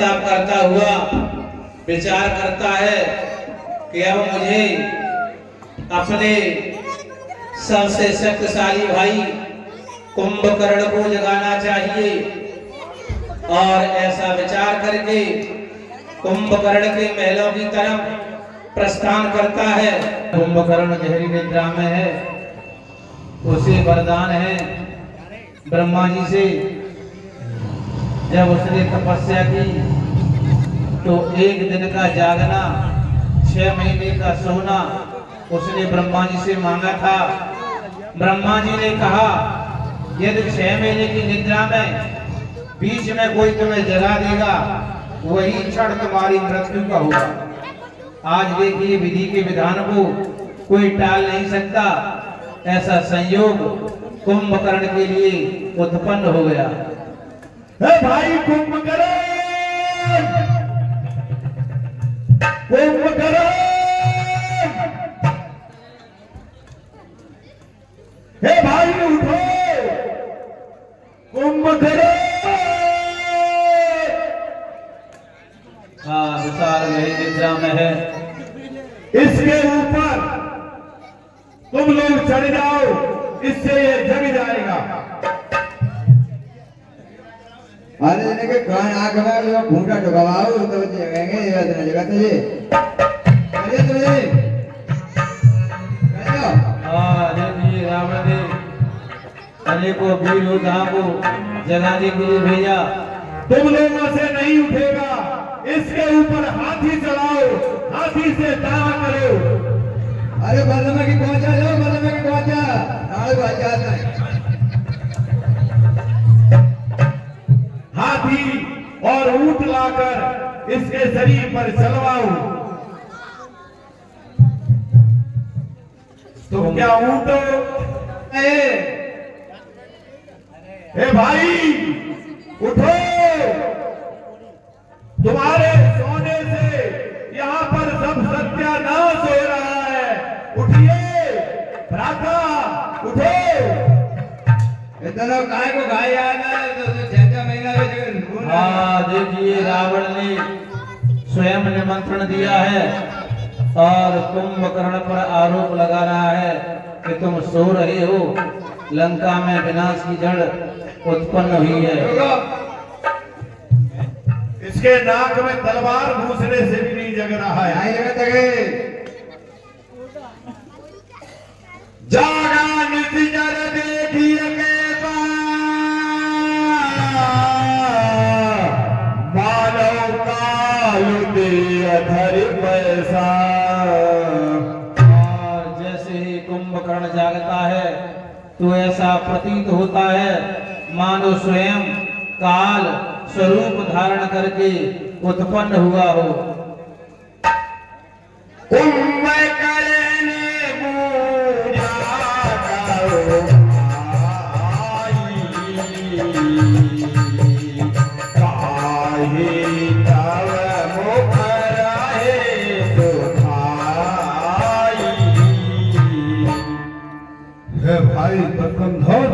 पश्चाताप करता हुआ विचार करता है कि अब मुझे अपने सबसे शक्तिशाली भाई कुंभकर्ण को जगाना चाहिए। और ऐसा विचार करके कुंभकर्ण के महलों की तरफ प्रस्थान करता है। कुंभकर्ण गहरी निद्रा में है, उसे वरदान है ब्रह्मा जी से। जब उसने तपस्या की तो 1 दिन का जागना, 6 महीने का सोना उसने ब्रह्मा जी से मांगा था। ब्रह्मा जी ने कहा यदि 6 महीने की निद्रा में बीच में कोई तुम्हें जगा देगा, वही क्षण तुम्हारी मृत्यु का होगा। आज देखिए विधि के विधान को कोई टाल नहीं सकता। ऐसा संयोग कुंभकर्ण के लिए उत्पन्न हो गया। भाई कुंभकर्ण, कुंभकर्ण, हे भाई उठो, कुंभकर्ण। हाँ, विशाल गहरी निद्रा में है। इसके ऊपर तुम लोग चढ़ जाओ, इससे ये जग जाएगा। अरे जने के कान आंख में जो घूंटा ठुकाओ तो जगेंगे, ये बात ना जगह तुझे अरे तुझे कैसा जी रावण ने अनेकों वीर योद्धाओं को जगाने के लिए भेजा। तुम लोगों से नहीं उठेगा, इसके ऊपर हाथी चलाओ, हाथी से दावा करो। अरे बल्लम की पहुंचा जाओ, बल्लम की पहुंचा नाल बाजा है। हाथी और ऊंट लाकर इसके शरीर पर चलवाओ। तुम क्या ऊंट हे भाई उठो, तुम्हारे सोने से यहाँ पर सब सत्यानाश हो रहा है। उठिए भ्राता, उठो। इतना काय को गाय याद है तो 6 महीना में जगह। हाँ, देखिए रावण ने स्वयं निमंत्रण दिया है और कुंभकर्ण पर आरोप लगा रहा है कि तुम सो रहे हो। लंका में विनाश की जड़ उत्पन्न हुई है। इसके नाक में तलवार घूसने से भी नहीं जग रहा है। आई जगह तक जागा निजर देखिए कैसा, मानव काल दे अधर पैसा। और जैसे ही कुंभकर्ण जागता है तो ऐसा प्रतीत होता है मानो स्वयं काल स्वरूप धारण करके उत्पन्न हुआ हो। कुंभकर्ण बूझा करो भाई, काहे तव मुख रहे सुखाई। हे भाई बकंधर,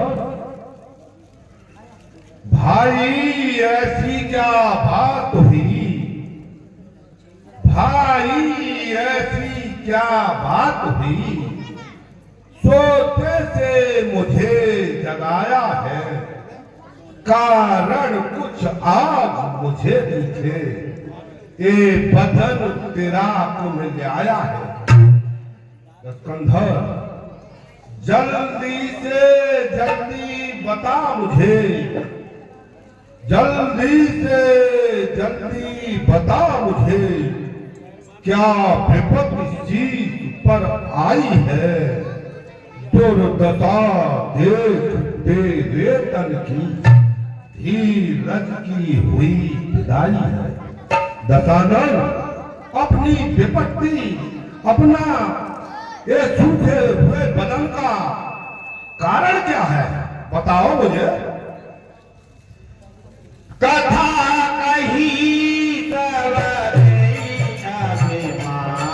भाई ऐसी क्या बात हुई? भाई ऐसी क्या बात हुई? सोते से मुझे जगाया है, कारण कुछ आज मुझे दिखे। ये बदन तेरा तुम ले आया है। कंधर जल्दी से जल्दी बता मुझे, जल्दी से जल्दी बता मुझे, क्या विपद इस चीज पर आई है? दुर्दशा देख तेरे तन की, धीरज की हुई विदाई है। दशानन, अपनी विपत्ति, अपना ये सूखे हुए बदन का कारण क्या है? बताओ मुझे। कथा कही सवरे अभिमानी,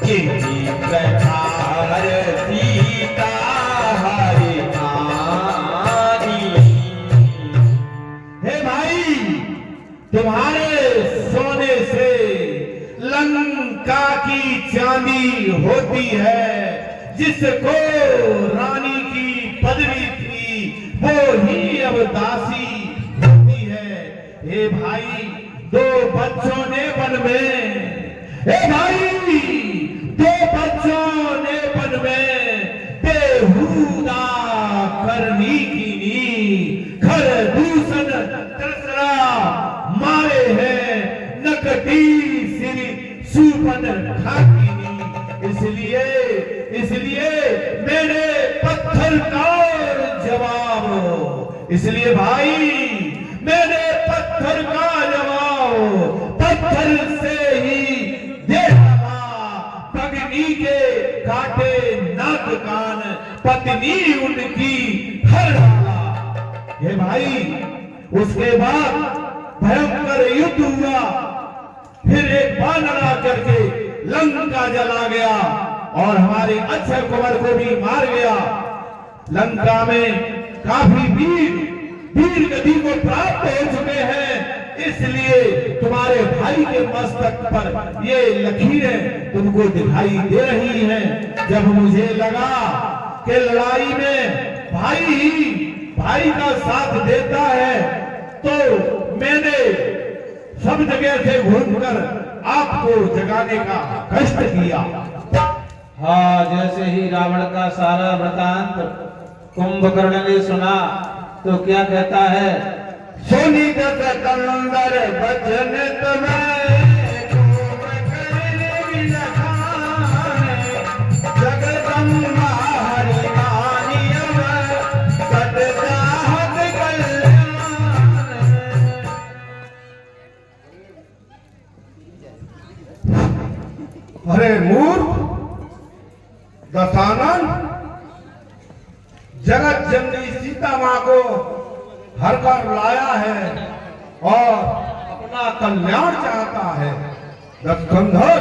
किसी प्रकार सीता हरि आनी। तुम्हारे सोने से लंका की चांदी होती है। जिसको रानी की पदवी थी वो ही अब दासी होती है। हे भाई, दो बच्चों ने वन में, हे भाई, दो बच्चों ने वन में बेहुदा करनी की खर दूषण तरसरा मारे हैं नकटी सिरी सुपन खाकीनी। इसलिए मेरे पत्थर का जवाब, इसलिए भाई मेरे पत्थर का जवाब पत्थर से ही देगा। पगनी के काटे नाक कान पत्नी उनकी हर डाला। ये भाई, उसके बाद भयंकर युद्ध हुआ। फिर एक बानर आकर के लंका जला गया और हमारे अक्षय कुमार को भी मार गया। लंका में काफी वीर गति को प्राप्त हो चुके हैं। इसलिए तुम्हारे भाई के मस्तक पर ये लकीरें तुमको दिखाई दे रही हैं। जब मुझे लगा कि लड़ाई में भाई का साथ देता है, तो मैंने सब जगह से घूमकर आपको जगाने का कष्ट किया। हाँ, जैसे ही रावण का सारा वृतांत कुंभकर्ण ने सुना तो क्या कहता है? सोनी दस कंदर बचन तुम्हें जगदम्बा हरि मानियम सत चाहत कल्याण। अरे मूर्ख दशानन, जगत जननी सीता माँ को हर कर लाया है और अपना कल्याण चाहता है। दशकंधर,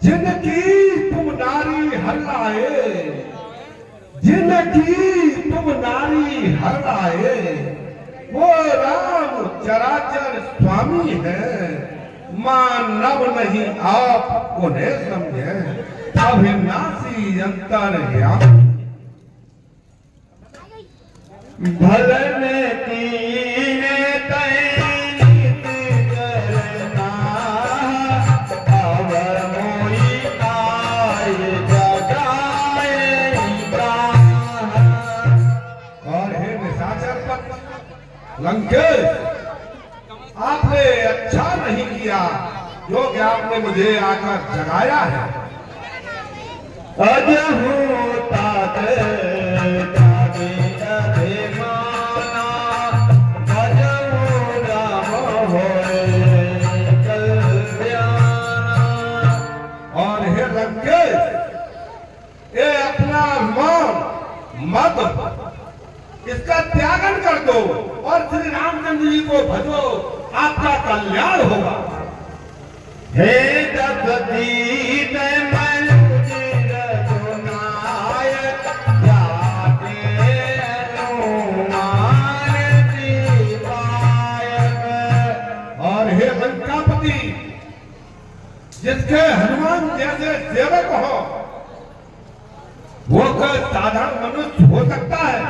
जिनकी तुम नारी हर लाए, जिनकी तुम नारी हर लाए, वो राम चराचर स्वामी है। मानव नहीं आप उन्हें समझे, अविनाशी अंतर्यामी। भलन कीने तैनीत करना, अवर मोई काय जगाए प्राण। और हे निशाचर पत्र लंकेश, आपने अच्छा नहीं किया जो कि आपने मुझे आकर जगाया है। अज होता और हे लंकेश, ये अपना मत इसका त्यागन कर दो और श्री रामचंद्र जी को भजो, आपका कल्याण होगा। हे दशरथी और हे लंकापति, जिसके हनुमान जैसे सेवक हो, वो कोई साधारण मनुष्य हो सकता है।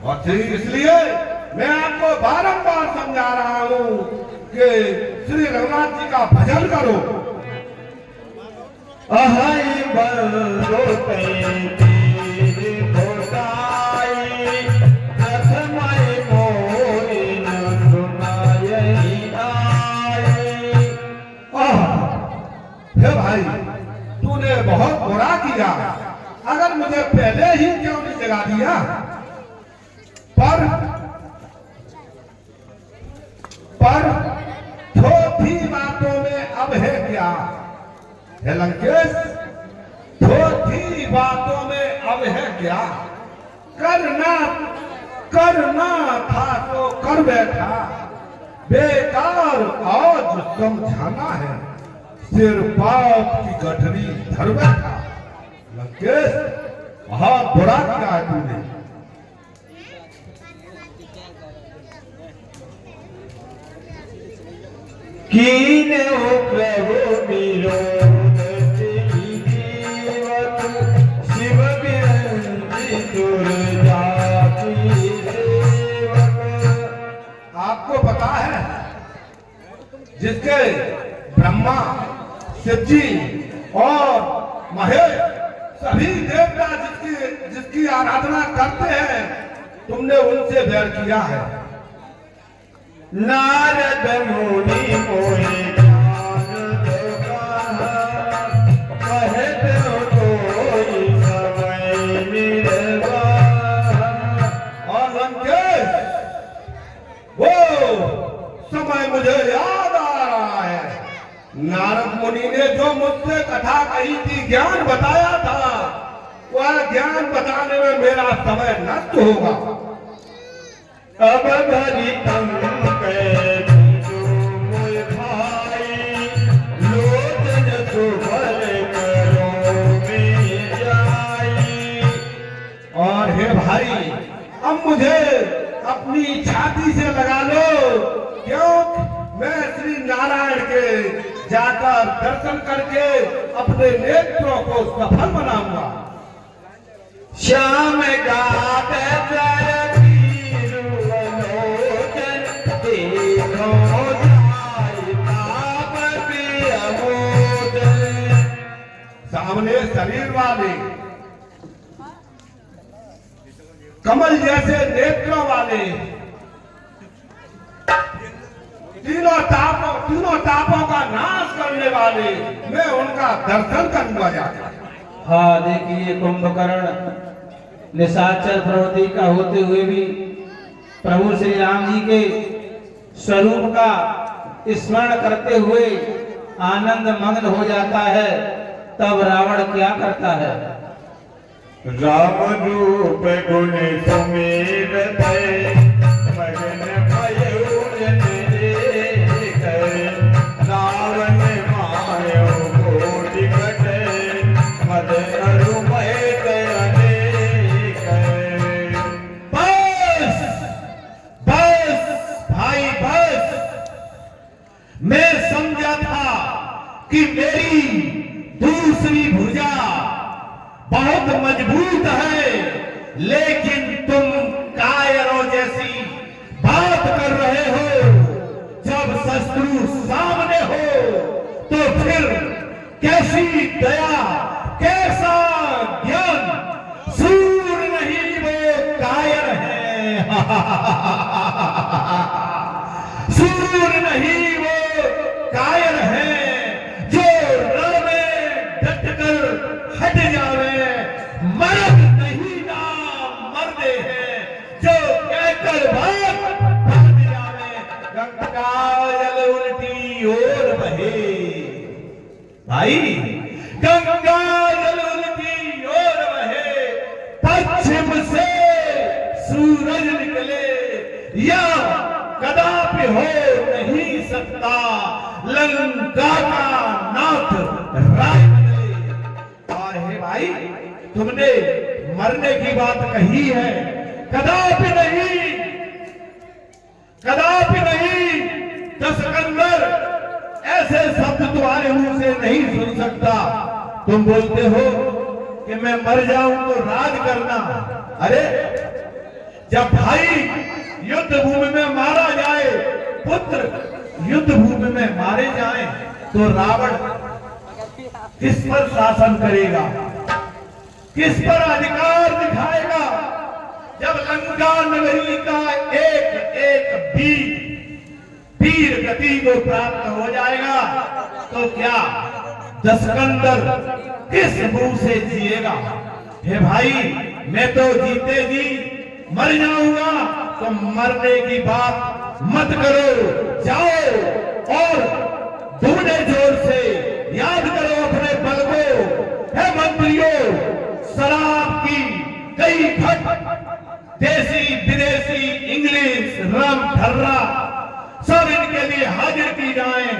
और इसलिए मैं आपको बारंबार समझा रहा हूँ कि श्री रघुनाथ जी का भजन करो। अहाई बंदो तेरी भोटाई, रथमय मोरी न सुनाई आई। हे भाई, तूने बहुत बुरा किया। अगर मुझे पहले ही क्यों नहीं जगा दिया? पर थोड़ी बातों में अब है क्या? हे लंकेश, थोड़ी बातों में अब है क्या? करना था तो कर बैठा, बेकार आज समझाना है। सिर पाप की गठरी धर बैठा। लंकेश, बहुत बुरा किया है तूने। कीने हो प्रभु विरोध जीवत शिव बिरंजी दुर्जाति सेवक। आपको पता है जिसके ब्रह्मा शिव जी और महेश सभी देवता जिसकी आराधना करते हैं, तुमने उनसे बैर किया है। नारद मुनि मोहि ज्ञान दोगाना, कहत हो कोई समय निर्वाह। और लंकेश, वो समय मुझे याद आ रहा है। नारद मुनि ने जो मुझसे कथा कही थी, ज्ञान बताया था, वह ज्ञान बताने में मेरा समय नष्ट होगा। अब धरि तम लोचन सुभल करो में जाई। और हे भाई, अब मुझे अपनी छाती से लगा लो, क्यों मैं श्री नारायण के जाकर दर्शन करके अपने नेत्रों को सफल बनाऊंगा। श्याम गात सामने शरीर वाले, कमल जैसे नेत्रों वाले, तीनों तापों का नाश करने वाले, मैं उनका दर्शन करूंगा जाकर। हाँ देखिए, कुंभकर्ण निशाचर प्रवृत्ति का होते हुए भी प्रभु श्री राम जी के स्वरूप का स्मरण करते हुए आनंद मग्न हो जाता है। तब रावण क्या करता है? राम रूप गुण सुमेरत मगन भयउ जन देख, रावण मायो कोटि कट मद अरुमय अनेक। बस बस भाई बस, मैं समझा था कि मेरी दूसरी भुजा बहुत मजबूत है, लेकिन तुम कायरों जैसी बात कर रहे हो। जब शत्रु सामने हो तो फिर कैसी दया, कैसा ज्ञान। सूर नहीं वो कायर है, सूर नहीं वो कायर है, जो रण में डटकर हट जावे। मर्द नहीं ना मर्दे हैं, जो कहकर भाग जावे। गंगा जल उल्टी ओर बहे भाई, गंगा जल उल्टी ओर बहे। पश्चिम से सूरज निकले, या कदापि हो नहीं सकता लंका का नाथ राय बदले। और हे भाई, तुमने मरने की बात कही है, कदापि नहीं, कदापि नहीं। दशकंदर ऐसे शब्द तुम्हारे मुंह से नहीं सुन सकता। तुम बोलते हो कि मैं मर जाऊं तो राज करना। अरे जब भाई युद्ध भूमि में मारा जाए, पुत्र युद्ध भूमि में मारे जाएं, तो रावण किस पर शासन करेगा, किस पर अधिकार दिखाएगा? जब लंका नगरी का एक एक वीर गति को प्राप्त हो जाएगा, तो क्या दशकंदर किस मुंह से जिएगा? हे भाई, मैं तो जीते जी मर जाऊंगा, तो मरने की बात मत करो। जाओ और दूने जोर से याद करो अपने बल को। हे मंत्रियों, शराब की कई घट, देसी विदेशी इंग्लिश रम ठर्रा, सब इनके लिए हाजिर की जाए।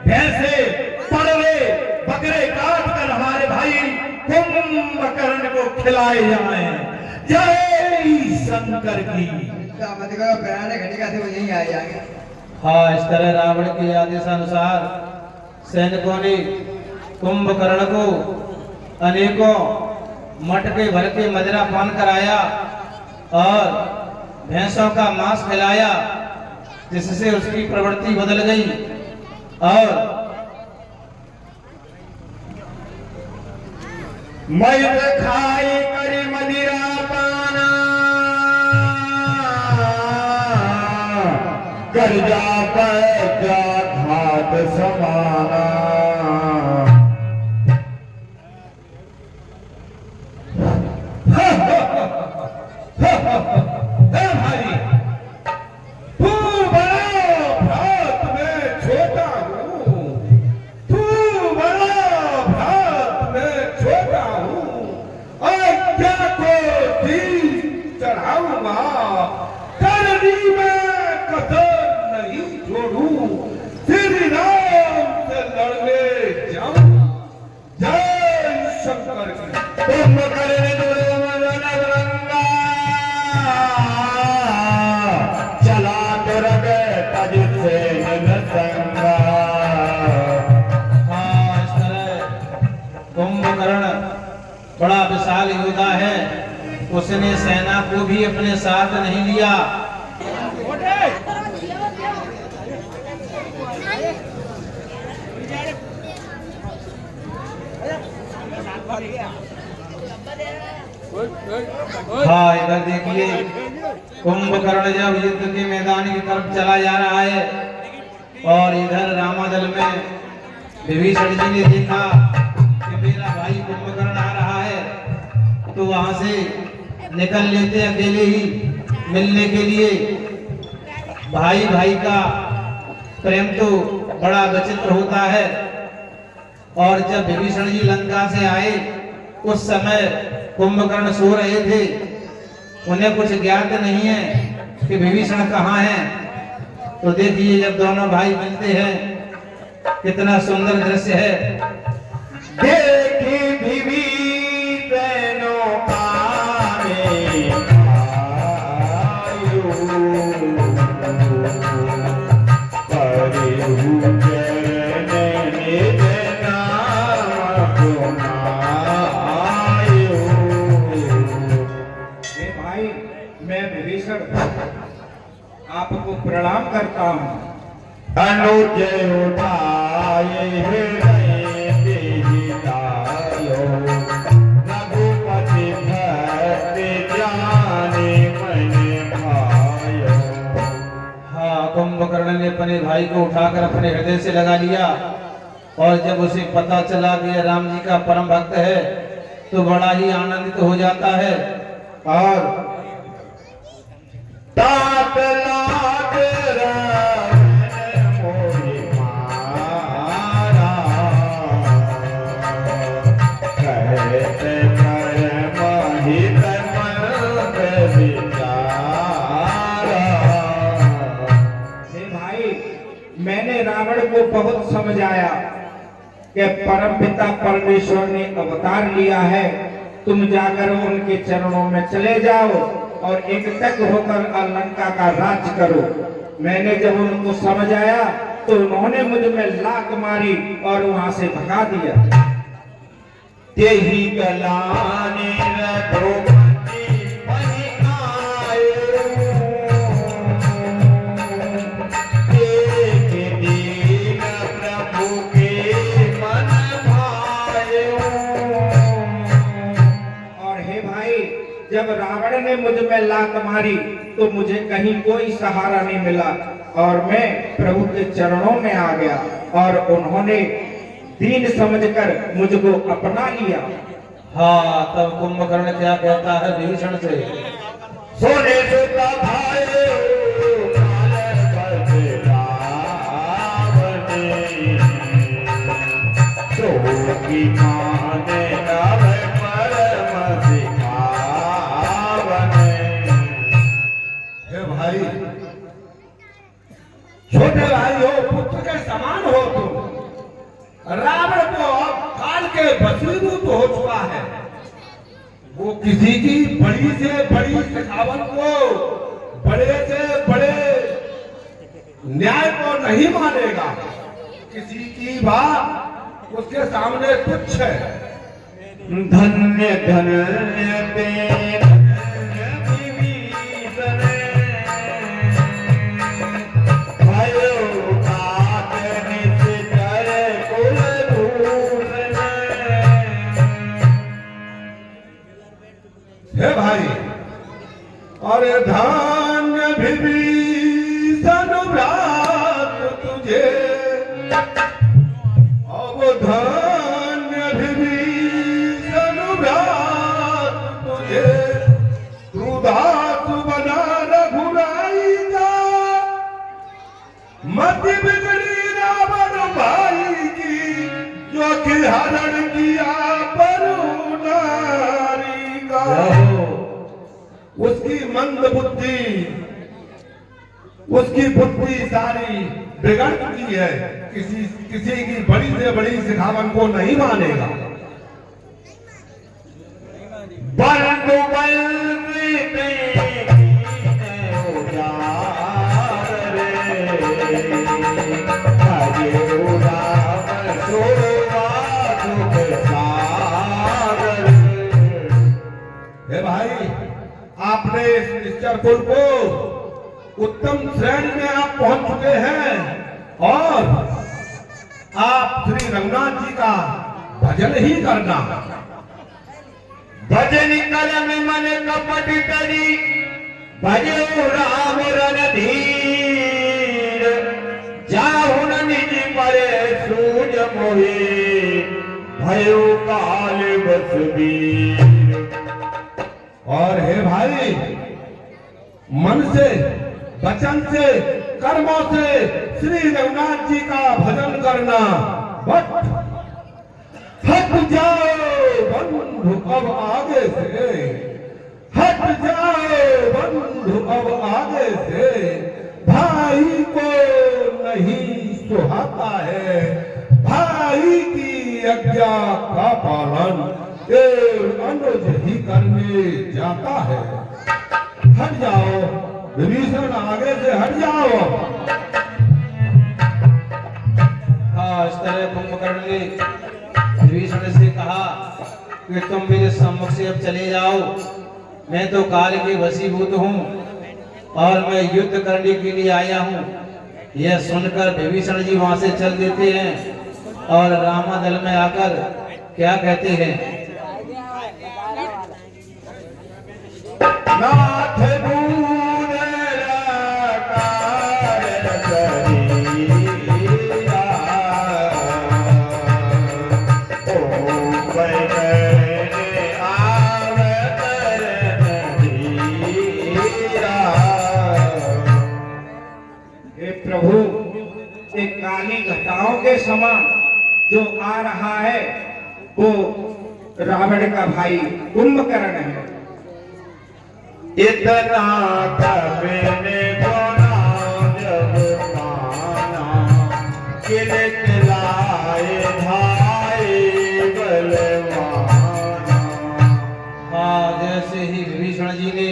भैंसे पड़वे बकरे काट कर हमारे भाई कुंभकर्ण को खिलाए जाए। जय शंकर की। मत करो, पुराने घड़ी का थे वो यहीं आ जाएंगे। हाँ, इस तरह रावण के आदेशानुसार सैनिकों ने कुंभकर्ण को अनेकों मटके भर के मदिरा पान कराया और भैंसों का मांस खिलाया, जिससे उसकी प्रवृत्ति बदल गई और मयूर खाई करी मदिरा पाना कर जाता क्या घात समाना। भाई तू बड़ा भ्रात में छोटा हूँ, तू बड़ा भ्रात में छोटा हूँ, आज्ञा को तीर चढ़ाऊंगा, करनी में कसर नहीं छोड़ू, श्री राम से लड़ने जाऊंगा। जय शंकर की। तुम करने चला दुर्ग तज से संगा। हाँ, इस तरह कुंभकर्ण बड़ा विशाल योद्धा है, उसने सेना को भी अपने साथ नहीं लिया। हाँ, इधर देखिए कुंभकर्ण जब युद्ध के मैदान की तरफ चला जा रहा है और इधर रामादल में विभीषण जी ने देखा कि मेरा भाई कुंभकर्ण आ रहा है, तो वहां से निकल लेते अकेले ही मिलने के लिए। भाई भाई का प्रेम तो बड़ा विचित्र होता है। और जब विभीषण जी लंका से आए उस समय कुंभकर्ण सो रहे थे, उन्हें कुछ ज्ञात नहीं है कि विभीषण कहाँ है। तो देखिए जब दोनों भाई मिलते हैं कितना सुंदर दृश्य है। देखी विभीषणों आपको प्रणाम करता हूँ। अनुज उठाए हृदय तेजितायो, रघुपति भक्त जाने मन भायो। हाँ, कुंभकर्ण ने अपने भाई को उठाकर अपने हृदय से लगा लिया और जब उसे पता चला कि राम जी का परम भक्त है तो बड़ा ही आनंदित हो जाता है। और तात लाग रावण मोहि मारा, कहत कर महित मंद विचारा। हे भाई, मैंने रावण को बहुत समझाया कि परमपिता परमेश्वर ने अवतार लिया है, तुम जाकर उनके चरणों में चले जाओ और एकटक होकर लंका का राज करो। मैंने जब उनको समझाया तो उन्होंने मुझ में लात मारी और वहां से भगा दिया। तेही गलाने रघुपति वहीं आयो, एक दीन प्रभु के मन भायो। और हे भाई, जब रावण ने मुझ में लात मारी तो मुझे कहीं कोई सहारा नहीं मिला और मैं प्रभु के चरणों में आ गया और उन्होंने दीन समझकर मुझको अपना लिया। हाँ, तब कुंभकर्ण क्या कहता है विभीषण से, सोने सुता भाई छोटे भाई हो, पुत्र के समान हो तुम। रावण को काल के वशीभूत हो चुका है। वो किसी की बड़ी से बड़ी सखावत को बड़े से बड़े न्याय नहीं मानेगा। किसी की बात उसके सामने तुच्छ है। धन्य धन्य ते विभीषण, भयो तात निश्चर कुलभूषण। हे भाई, अरे धन्य विभीषण भ्रात तुझे, अब धन्य विभीषण भ्रात तुझे, तू दास बना रघुराई का, मति बिगड़ी रावण भाई की, जो कि हरण किया परु नारी का। उसकी मंद बुद्धि, उसकी बुद्धि सारी बिगड़ चुकी है। किसी की बड़ी से बड़ी सिखावन को नहीं मानेगा। बंधु बंदिते उजागर, हरे राम सोवा सुख सागर। हे भाई, आपने इस निश्चर कुल को उत्तम श्रेणी में आप पहुंच चुके हैं और आप श्री रंगनाथ जी का भजन ही करना। भजन करम मन कपट करी, भजो राम रणधीर। जाहुन निज परे सूज मोहि, भयो काल बसबीर। और हे भाई, मन से, वचन से, कर्मों से श्री रघुनाथ जी का भजन करना। बट हट जाओ बंधु अब आगे से, हट जाओ बंधु अब आगे से, भाई को नहीं सुहाता है, भाई की आज्ञा का पालन अनुज ही करने जाता है। हट जाओ विभीषण, आगे से हट जाओ। इस तरह कुंभकर्ण ने विभीषण से कहा कि तुम मेरे सम्मुख से अब चले जाओ, मैं तो काल के वशीभूत हूँ और मैं युद्ध करने के लिए आया हूँ। यह सुनकर विभीषण जी वहां से चल देते हैं और रामादल में आकर क्या कहते हैं, नाथ दूर कारण करीरा, ओ बैठे आवतर धीरा। हे प्रभु, एक काली घटाओं के समान जो आ रहा है वो रावण का भाई कुंभकर्ण है। इतना तबने बना जब पाना, किले किलाए भाई बलवाना। हाँ, जैसे ही विभीषण जी ने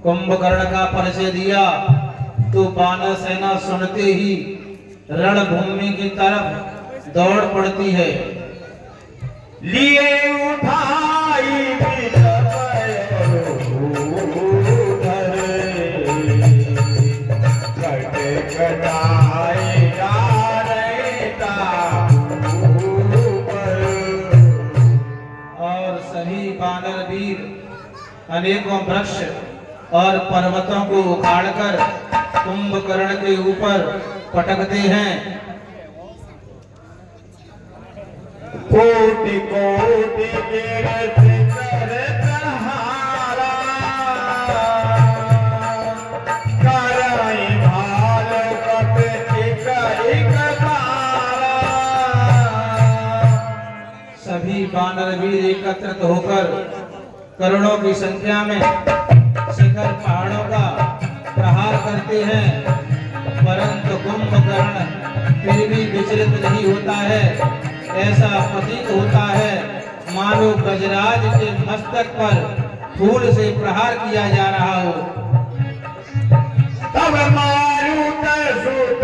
कुंभकर्ण का परिचय दिया तो वानर सेना सुनते ही रणभूमि की तरफ दौड़ पड़ती है। लिए उठाई कटाई और सभी वानर वीर अनेकों वृक्ष और पर्वतों को उखाड़कर कुंभकर्ण के ऊपर पटकते हैं। कोटि कोटि गिरते करतहारा, कराई भाल कप एक एक बारा। सभी वानर वीर एकत्रित होकर करोड़ों की संख्या में शिखर पहाड़ों का प्रहार करते हैं, परंतु कुंभकर्ण फिर भी विचलित नहीं होता है। ऐसा प्रतीत होता है मानो गजराज के मस्तक पर फूल से प्रहार किया जा रहा हो। तब मारूत सुत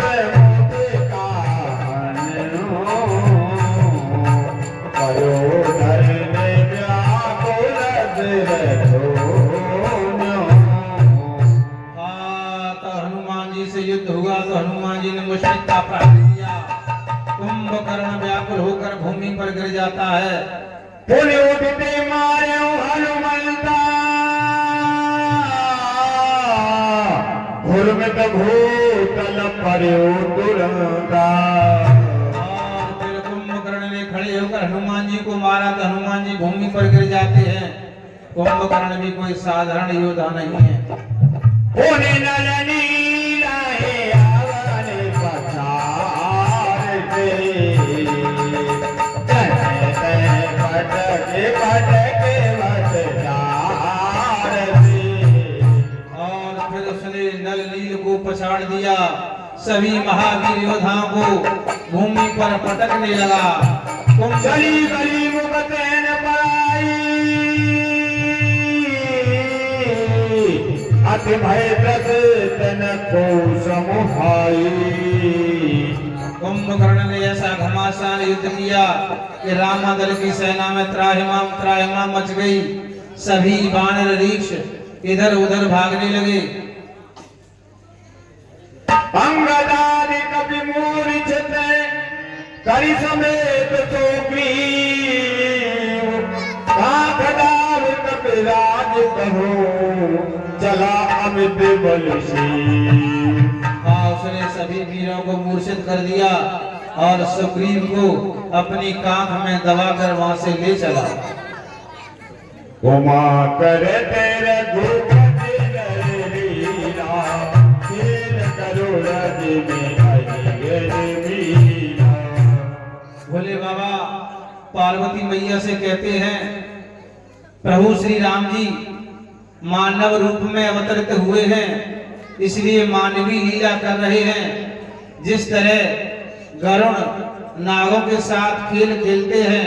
तो हनुमान जी से युद्ध हुआ तो हनुमान जी ने मुश्किल का प्रहार किया। कुंभकर्ण व्याकुल होकर भूमि पर गिर जाता है। पुनि उठते मार्यो हनुमंता, घुर्मित भूतल पर्यो तुरंता। और फिर कुंभकर्ण ने खड़े होकर हनुमान जी को मारा तो हनुमान जी भूमि पर गिर जाते हैं। कुंभकर्ण भी कोई साधारण योद्धा नहीं है। पुनि नल नीला हे आवन पछाड़ते, पटके पटके बच जाड़ते। और फिर उसने नल नील को पछाड़ दिया। सभी महावीर योद्धाओं को भूमि पर पटकने लगा। गली गली मुकतैन पराई, अति भय तन को समुहाई। कुंभकर्ण ने ऐसा घमासान युद्ध किया कि रामादल की सेना में त्राहिमाम मच गई। सभी वानर रीक्ष इधर उधर भागने लगे। अंगदादि कपि मूर्छित करि समेत सुग्रीव, काकदाव कपिराज कहो चला अमित बलशील। उसने सभी वीरों को मूर्छित कर दिया और सुग्रीव को अपनी कांख में दबाकर वहां से ले चला। उमा कर तेरे भूपति लीला, खेल करो रज में अजगर वीरा। भोले बाबा पार्वती मैया से कहते हैं, प्रभु श्री राम जी मानव रूप में अवतरित हुए हैं, इसलिए मानवीय लीला कर रहे हैं। जिस तरह गरुण नागों के साथ खेल खेलते हैं,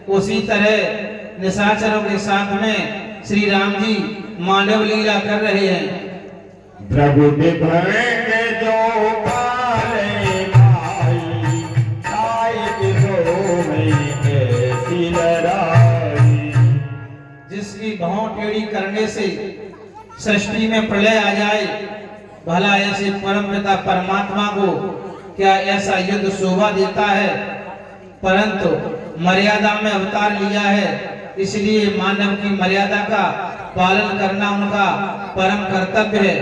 उसी तरह निशाचरों के साथ में श्री राम जी मानव लीला कर रहे हैं। प्रभुति भरेंगे जो पाले भाई, ताई किसो में ऐसी लड़ाई। जिसकी भौं टेढ़ी करने से सृष्टि में प्रलय आ जाए, भला ऐसे परम पिता परमात्मा को क्या ऐसा युद्ध शोभा देता है? परंतु मर्यादा में अवतार लिया है, इसलिए मानव की मर्यादा का पालन करना उनका परम कर्तव्य है।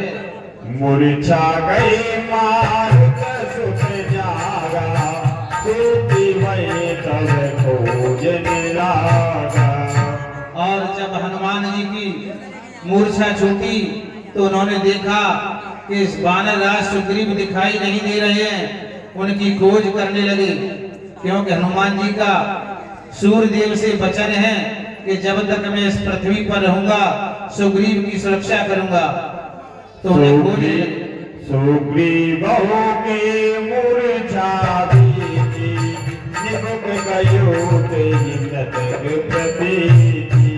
मूर्छा गई मारुत सुख जागा, सूती वही तब खोजने लागा। और जब हनुमान जी की मूर्छा छूटी तो उन्होंने देखा कि इस वानर राज सुग्रीव दिखाई नहीं दे रहे हैं। उनकी खोज करने लगे, क्योंकि हनुमान जी का सूर्यदेव से वचन है कि जब तक मैं इस पृथ्वी पर रहूंगा सुग्रीव की सुरक्षा करूंगा। तो उन्हें खोजने लगे। सुग्रीव के मूर्छा देखी, निमुख गयो तेहि तत प्रतीति।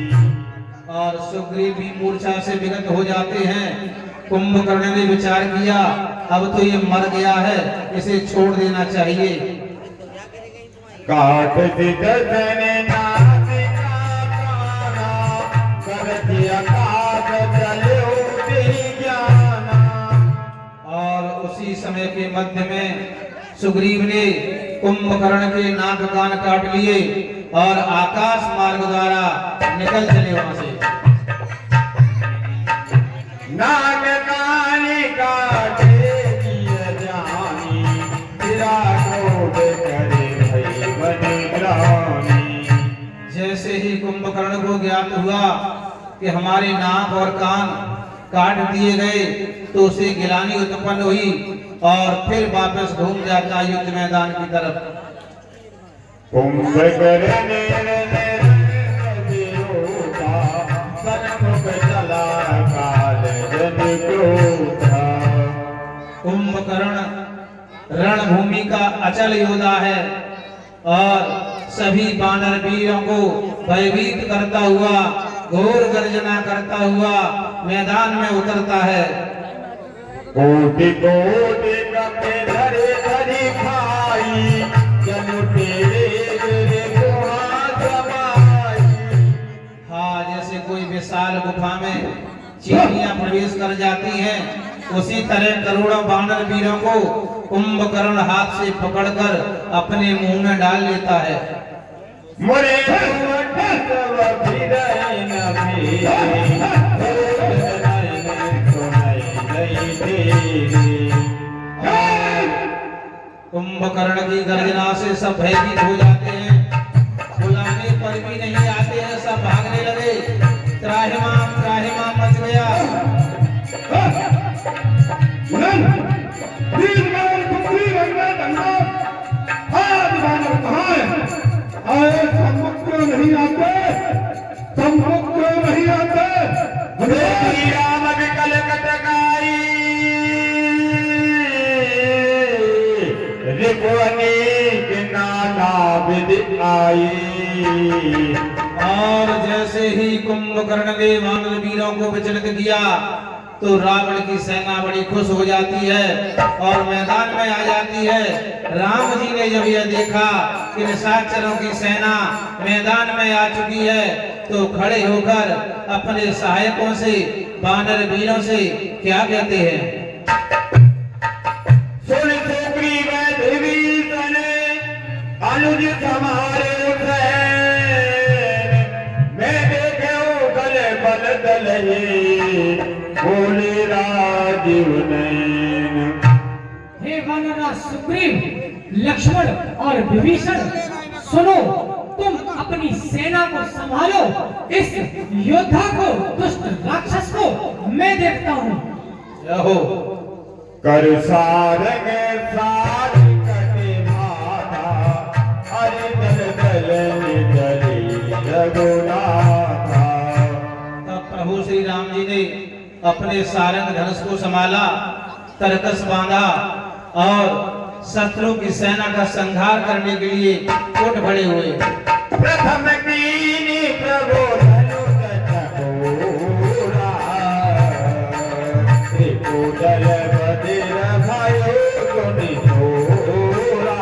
और सुग्रीव भी मूर्छा से विगत हो जाते हैं। कुंभकर्ण ने विचार किया, अब तो ये मर गया है, इसे छोड़ देना चाहिए। काट दर्शन नासिका काना, करति आकाश चलो तेहि ज्ञाना। और उसी समय के मध्य में सुग्रीव ने कुंभकर्ण के नाक कान काट लिए और आकाश मार्ग द्वारा निकल चले वहां से। नाग कानी काटे दिय जानी, तेरा क्रोध करे भई बन ग्रानी। जैसे ही कुंभकर्ण को ज्ञात हुआ कि हमारे नाक और कान काट दिए गए, तो उसे गिलानी उत्पन्न हुई और फिर वापस घूम जाता युद्ध मैदान की तरफ। कुंभकर्ण कुंभकर्ण रणभूमि का अचल योद्धा है और सभी वानर वीरों को भयभीत करता हुआ, घोर गर्जना करता हुआ मैदान में उतरता है। कोटि कोटि कपि धरि धरि खाई, जनु तेरे तेरे गुहा समाई। हाँ, जैसे कोई विशाल गुफा में चींटियां प्रवेश कर जाती हैं, उसी तरह करोड़ों वानर वीरों को कुंभकर्ण हाथ से पकड़कर अपने मुंह में डाल लेता है। मोरे कुंभकर्ण की गर्जना से सब भयभीत हो जाते हैं, बुलाने पर भी नहीं आते हैं, सब भागने लगे। त्राहिमाम मच गया। नहीं आते, नहीं आते। राम विकल कटकाई रिपुअनी के नाना विद आई। और जैसे ही कुंभकर्ण ने वानर वीरों को विचलित किया तो रावण की सेना बड़ी खुश हो जाती है और मैदान में आ जाती है। राम जी ने जब यह देखा कि निशाचरों की सेना मैदान में आ चुकी है तो खड़े होकर अपने सहायकों से वानर वीरों से क्या कहते हैं? सुन सुग्री में देवी तने अनुज समारे मैं देखे गल बल दलये बोले राजीव नयन। हे वानरराज सुग्रीव, लक्ष्मण और विभीषण, सुनो, तुम अपनी सेना को संभालो। इस योद्धा को, दुष्ट राक्षस को मैं देखता हूँ। रहो कर सारंग सार कटे माता अरे दल दल निदली रघुनाथा। तब प्रभु श्री राम जी ने अपने सारंग धनुष को संभाला, तरकस बांधा और शत्रु की सेना का संहार करने के लिए उठ खड़े हुए। प्रथम कीनी प्रभु धनुष चकोरा त्रिपुदल बदिर भयो गुनि छोरा।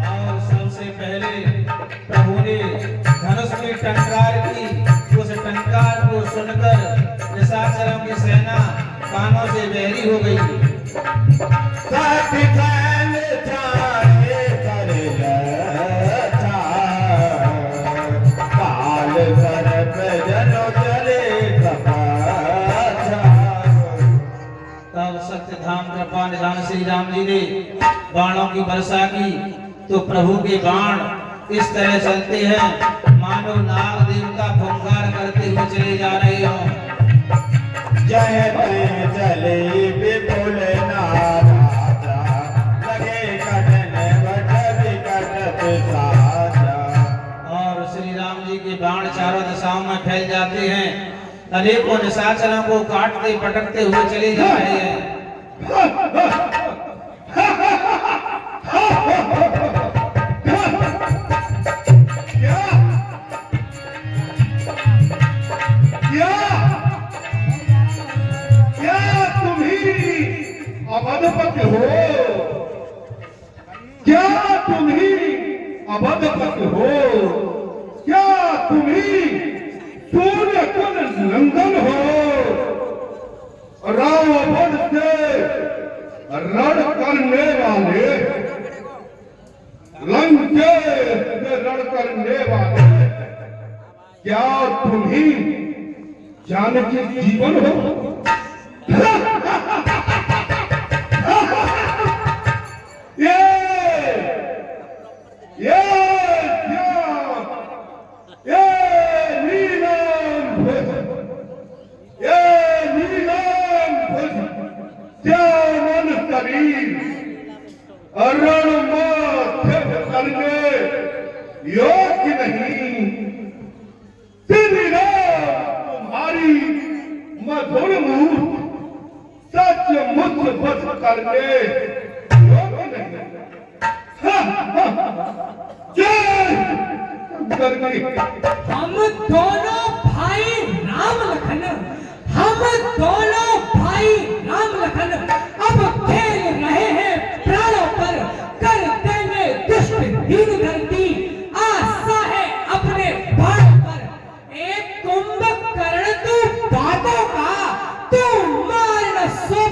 और सबसे पहले प्रभु ने धनुष की टंकार की। उस टंकार को सुनकर निशाचरों की सेना कानों से बहरी हो गई। साथी फैल छाए करे लच्छा काल सर्प जनो चले सपाछा। तब सत्यधाम कृपा निधान श्री राम जी ने बाणों की वर्षा की तो प्रभु के बाण इस तरह चलते हैं मानो नाग देवता फुंकार करते हुए चले जा रहे हों। जय जय चले विपुल नाराजा लगे कटन वट विकट पिशाचा। और श्री राम जी के बाण चारों दिशाओं में फैल जाते हैं, अनेकों निशाचरों को काटते पटकते हुए चले जा रहे हैं। अबधपति हो? क्या तुम ही अबधपति हो? क्या तुम ही सूर्य कुल नंदन हो? रावण से रण करने वाले, लंके से रण करने वाले, क्या तुम ही जानकी जीवन हो? योग्य नहीं श्री राम तुम्हारी मधुर मुख सच मुझ बस करने योग्य नहीं। हम दोनों भाई राम लखन, हम दोनों भाई राम लखन अब खेल रहे हैं प्राणों पर, कर देंगे दुष्ट दीन धरती आशा है अपने बाण पर। एक कुंभकर्ण तू बातों का तू मार न सो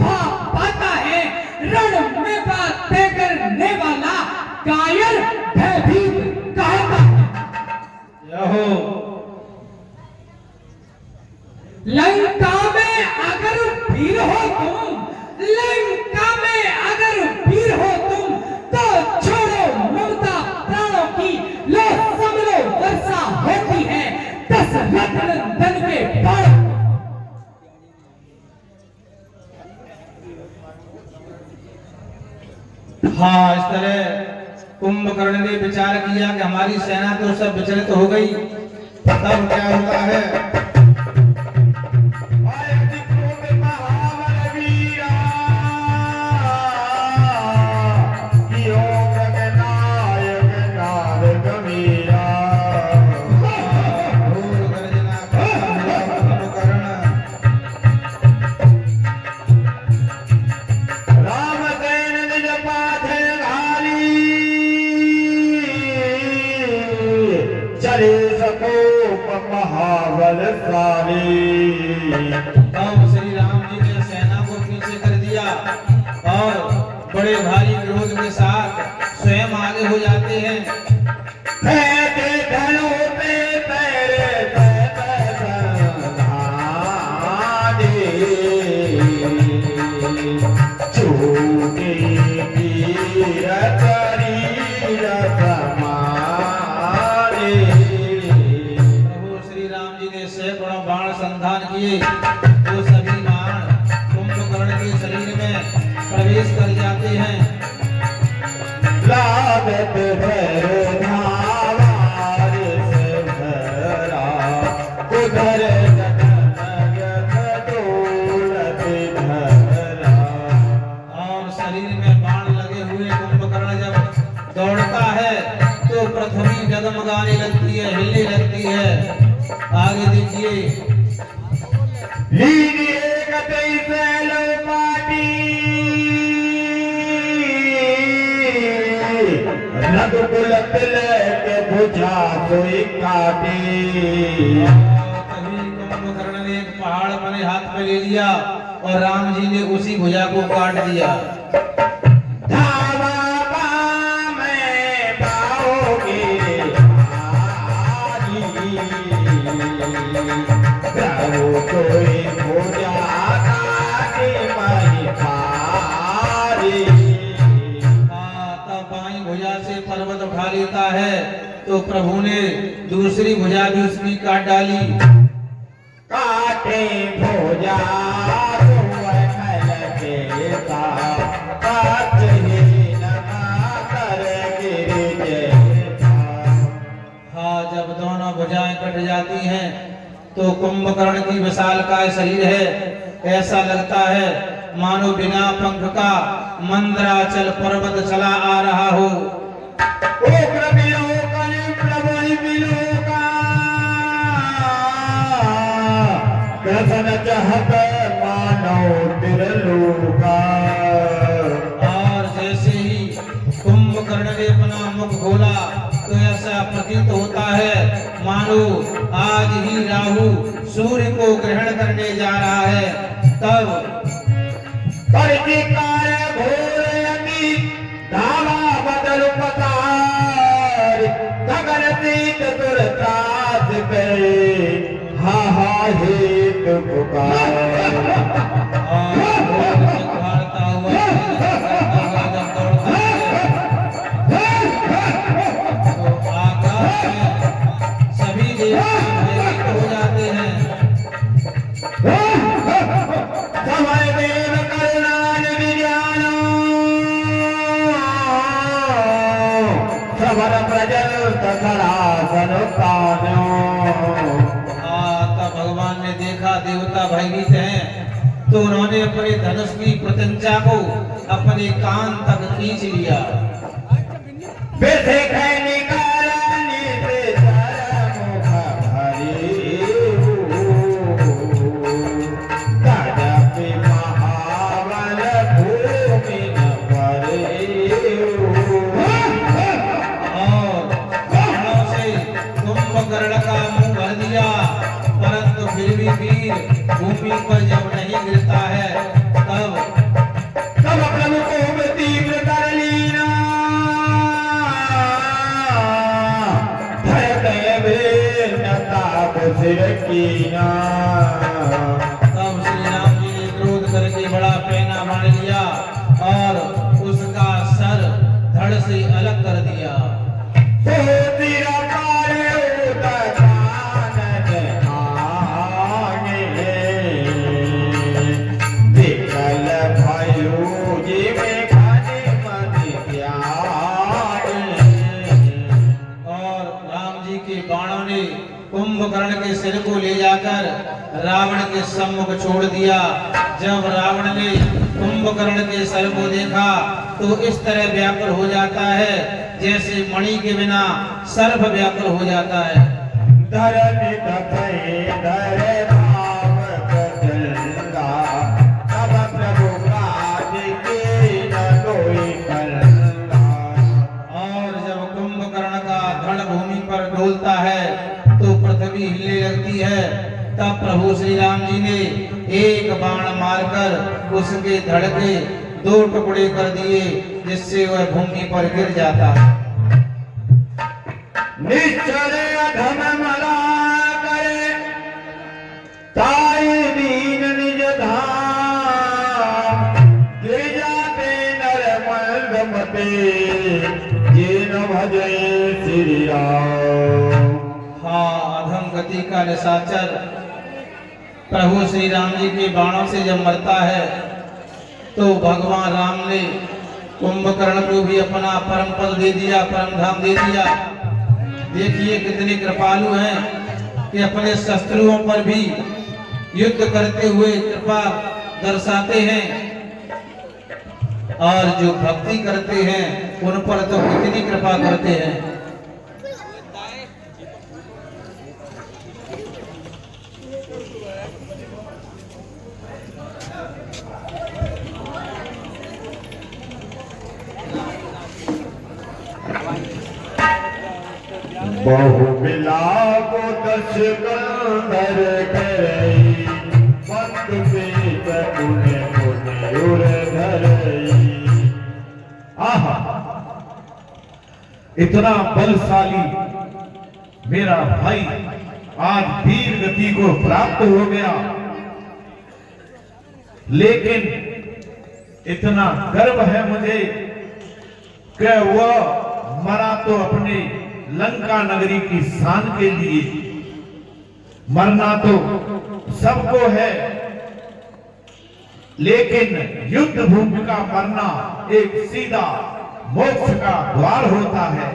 हाँ, इस तरह कुंभकर्ण ने विचार किया कि हमारी सेना तो सब विचलित हो गई, तब क्या होता है। तब श्री राम जी ने सेना को पीछे कर दिया और बड़े भारी विरोध के साथ स्वयं आगे हो जाते हैं। संधान किए तो सभी बाण कुंभकर्ण के शरीर में प्रवेश कर जाते हैं। लागत भैरो धावार से भरा उधर और शरीर में बाण लगे हुए कुंभकर्ण जब दौड़ता है तो पृथ्वी डगमगाने लगती है, हिलने लगती है। आगे देखिए, बुझा कोई काटे। तभी कुंभकर्ण ने एक पहाड़ अपने हाथ में ले लिया और राम जी ने उसी भुजा को काट दिया। पर्वत उठा लेता है तो प्रभु ने दूसरी भुजा भी उसकी काट डाली। काटे भुजा हाँ, जब दोनों भुजाएं कट जाती हैं तो कुंभकर्ण की विशालकाय शरीर है, ऐसा लगता है मानो बिना पंख का मंदराचल पर्वत चला आ रहा हो। और जैसे ही कुंभकर्ण ने अपना मुख खोला तो ऐसा प्रतीत होता है मानो आज ही राहु सूर्य को ग्रहण करने जा रहा है। तब सभी देवता हो जाते हैं। समय देव करुणान विज्ञान सबर प्रजल तथरा सनुकानो। तब भगवान ने देखा देवता भयभीत हैं तो उन्होंने अपने धनुष की प्रत्यंचा को अपने कान तक खींच लिया। कुंभकर्ण का मुंह भर दिया, परंतु फिर भी वीर भूमि पर जब नहीं गिरता है तब प्रभु को तीव्र कर लीना कीना। तब श्री राम जी ने क्रोध करके बड़ा पैना मार लिया और उसका सर धड़ से अलग कर दिया। विकल भयो ले जाकर रावण के सम्मुख छोड़ दिया। जब रावण ने कुंभकर्ण के सर को देखा तो इस तरह व्याकुल हो जाता है जैसे मणि के बिना सर्प व्याकुल हो जाता है। धरनी तपै धरे भाव प्रचंडा, तब प्रभु काज के न कोई करंदा। और जब कुंभकर्ण का धड़ भूमि पर डोलता है तो पृथ्वी हिलने लगती है। तब प्रभु श्री राम जी ने एक बाण मारकर उसके धड़ के 2 टुकड़े कर दिए, जिससे वह भूमि पर गिर जाता है। निश्चर अधम मरा करे, ताई दीन निज धाम। गिर जाते नर मर्द मते, जिन भजे श्री राम। हाँ, अधम गति का निशाचर प्रभु श्री राम जी के बाणों से जब मरता है तो भगवान राम ने कुंभकर्ण को भी अपना परम पद दे दिया, परम धाम दे दिया। देखिए कितने कृपालु हैं कि अपने शत्रुओं पर भी युद्ध करते हुए कृपा दर्शाते हैं, और जो भक्ति करते हैं उन पर तो कितनी कृपा करते हैं। बहु मिलाप दश कंधर करई, बंद पेट पुण्य पुण्य उर धरई। आहा, इतना बलशाली मेरा भाई आज वीर गति को प्राप्त हो गया, लेकिन इतना गर्व है मुझे कि वह मरा तो अपने लंका नगरी की शान के लिए, मरना तो सबको है, लेकिन युद्ध भूमि का मरना एक सीधा मोक्ष का द्वार होता है।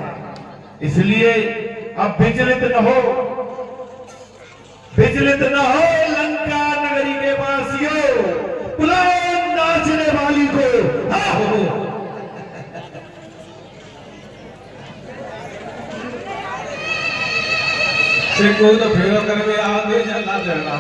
इसलिए अब विचलित न हो, विचलित न हो लंका नगरी के वासियों, बुलाओ नाचने वाली को। हाँ, से को तो फेरो करवे आगे चलना चलना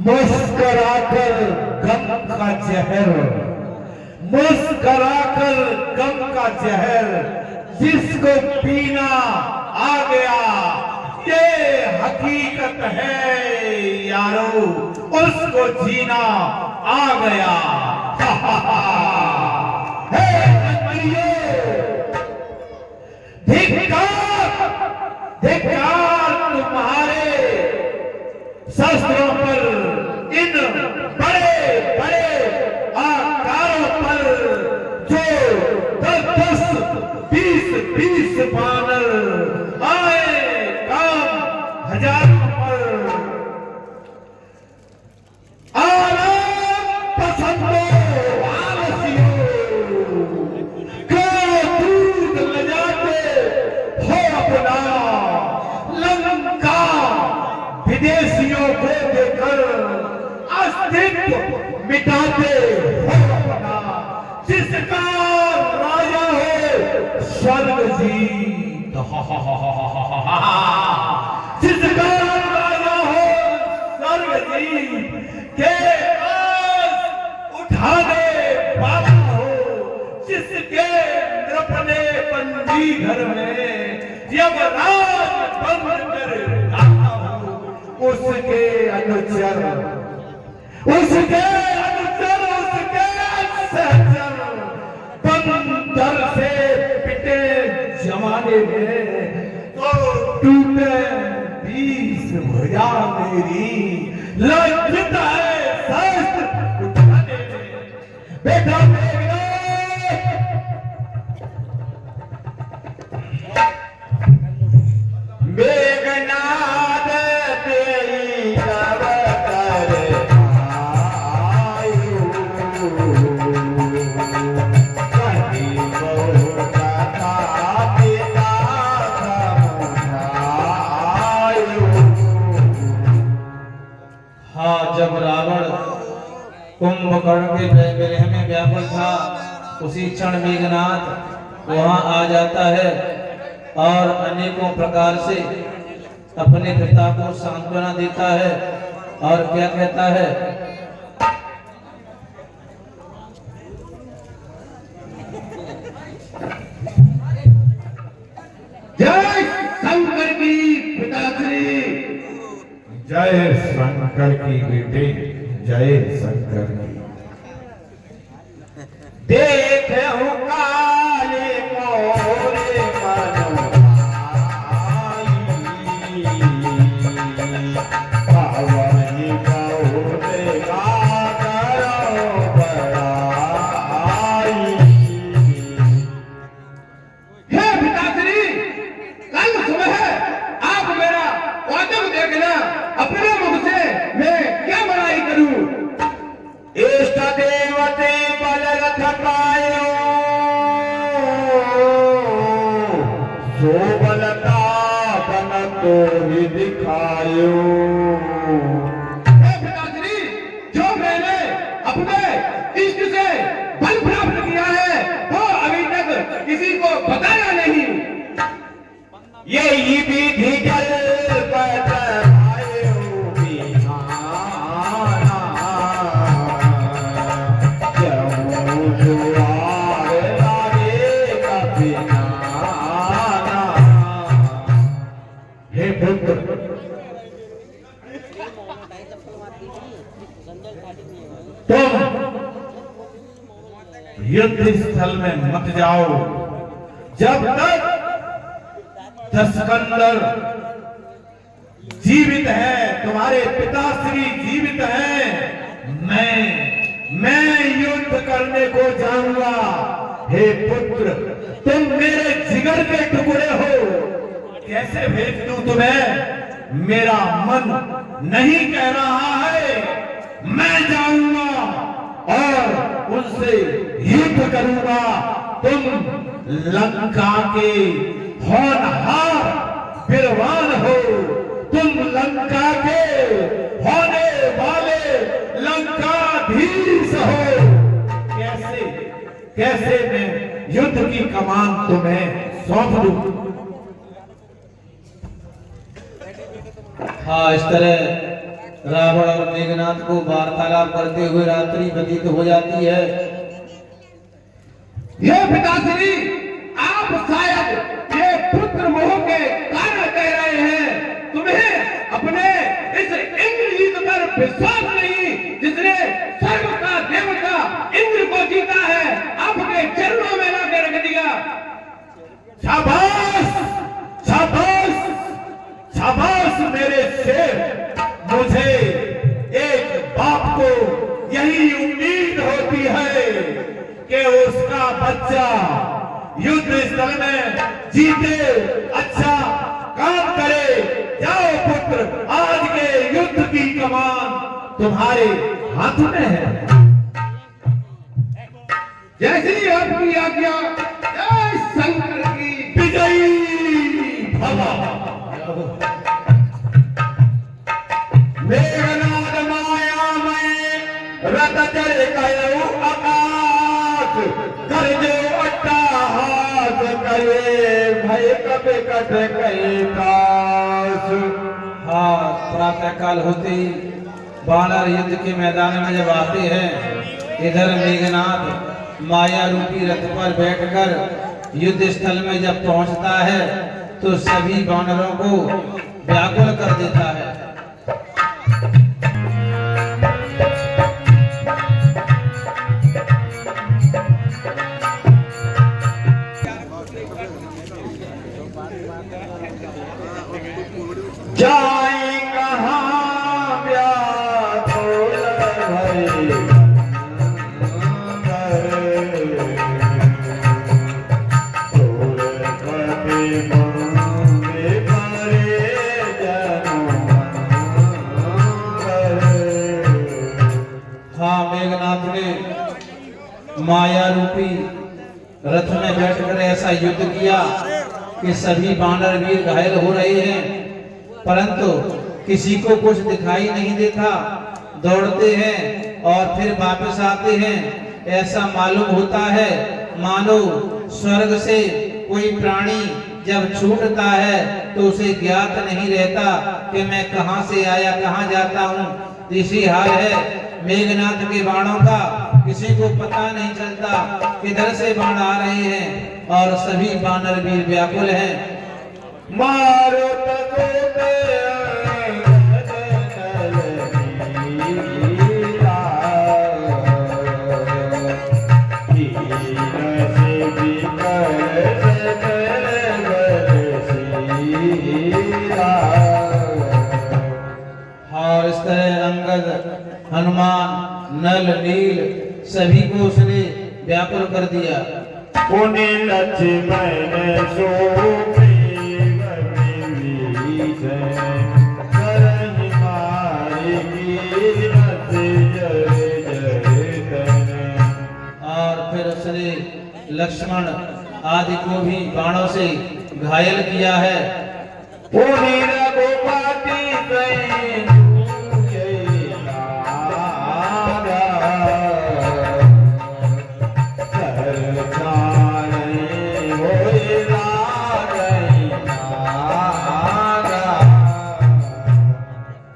मुस्कुराकर गम का जहर, मुस्कुराकर गम का जहर जिसको पीना आ गया, ये हकीकत है यारो, उसको जीना आ गया। हे धिक्कार, धिक्कार तुम्हारे शस्त्रों पर, इन बड़े बड़े आकारों पर जो 10-10, 20-20 बानर आए काम हजारों पर। आराम पसंदो आलसियों, क्यों दूध ले जाते हो अपना लंका, विदेशियों को देकर अस्तित्व मिटाते हो अपना, जिसका राजा हो स्वर्ग जीत, जिसका राजा हो स्वर्ग जीत के आस उठाने वाला हो, जिसके नृपने पंजी घर में यमराज बंद कर रखा हो, उसके अनुचर, उसके अनुचर, उसके सहचर बंदर से पिटे जमाने में तो टूटे 20 भुजा मेरी, लज्जित है शस्त्र उठाने में। बेटा मेघनाद तेरी अवतार आयु, कहीं बहुत था पिता आयु। हाँ, जब रावण कुंभकर्ण के विरह में व्याकुल था, उसी क्षण मेघनाथ वहां आ जाता है और अनेकों प्रकार से अपने पिता को सांत्वना देता है और क्या कहता है, जय शंकर की पिताश्री, जय शंकर की बेटे, जय शंकर की। देख हूँ काले मोरे मनो पावनी बहुते गागरो बड़ाई। हे पिताश्री, कल सुबह आप मेरा वादक देखना, अपने मुख से मैं क्या बड़ाई करूं। इष्ट देवते बल रथ पायो, सो बलता बन तो ही दिखायो। हे पिताश्री, जो मैंने अपने इष्ट से बल प्राप्त किया है वो अभी तक किसी को बताया नहीं। यही विधि जल तुम युद्ध स्थल में मत जाओ जब तक दशकंदर जीवित है, तुम्हारे पिताश्री जीवित हैं। मैं युद्ध करने को जाऊंगा। हे पुत्र, तुम मेरे जिगर के टुकड़े हो, कैसे भेज दूं तुम्हें? मेरा मन नहीं कह रहा है। मैं जाऊंगा और उनसे युद्ध करूंगा। तुम लंका के होनहार वीरवान हो, तुम लंका के होने वाले लंकाधीश हो। कैसे मैं युद्ध की कमान तुम्हें सौंप दूं? हाँ, इस तरह रावण और मेघनाथ को वार्तालाप करते हुए रात्रि व्यतीत हो जाती है। ये पिताश्री, आप शायद ये पुत्र मोह के कारण कह रहे हैं। तुम्हें अपने इस इंद्रजीत पर विश्वास नहीं, जिसने स्वर्ग का देवता इंद्र को जीता है, आपके चरणों में लाके रख दिया। शाबाश, शाबाश, शाबाश मेरे शेर। मुझे एक बाप को यही उम्मीद होती है कि उसका बच्चा युद्ध स्थल में जीते, अच्छा काम करे। जाओ पुत्र, आज के युद्ध की कमान तुम्हारे हाथ में है। जैसी आपकी आज्ञा। जय शंकर की विजयी भव। मेघनाद माया में रत चढ़ गयो आकाश, कर जो अट्टहास करे, भय कब कट गए काश। हाँ, प्रातः काल होते ही वानर युद्ध के मैदान में जब आते हैं, इधर मेघनाथ माया रूपी रथ पर बैठकर युद्ध स्थल में जब पहुंचता है तो सभी वानरों को व्याकुल कर देता है। जाए कहाँ व्याकुल भय, हाँ, मेघनाथ ने माया रूपी रथ में बैठकर ऐसा युद्ध किया कि सभी वानर वीर घायल हो रहे हैं, परंतु किसी को कुछ दिखाई नहीं देता। दौड़ते हैं और फिर वापस आते हैं। ऐसा मालूम होता है मानो स्वर्ग से कोई प्राणी जब छूटता है तो उसे ज्ञात नहीं रहता कि मैं कहां से आया, कहां जाता हूं। इसी हाल है मेघनाथ के बाणों का, किसी को पता नहीं चलता किधर से बाण आ रहे हैं और सभी वानर वीर व्याकुल हैं। मारो और इस तरह अंगद, हनुमान, नल, नील सभी को उसने व्याकुल कर दिया। पुण्य लक्ष्मण सो लक्ष्मण आदि को भी बाणों से घायल किया है। पूरी रघुपति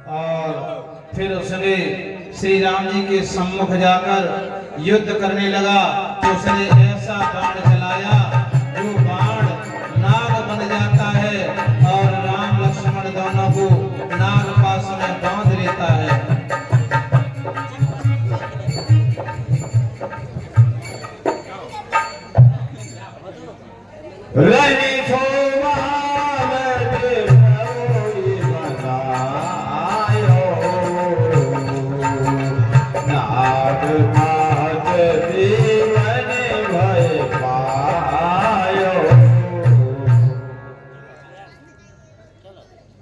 और फिर उसने श्री राम जी के सम्मुख जाकर युद्ध करने लगा तो उसने ऐसा बाण चलाया जो बाण नाग बन जाता है और राम लक्ष्मण दोनों को नाग पास में बांध लेता है।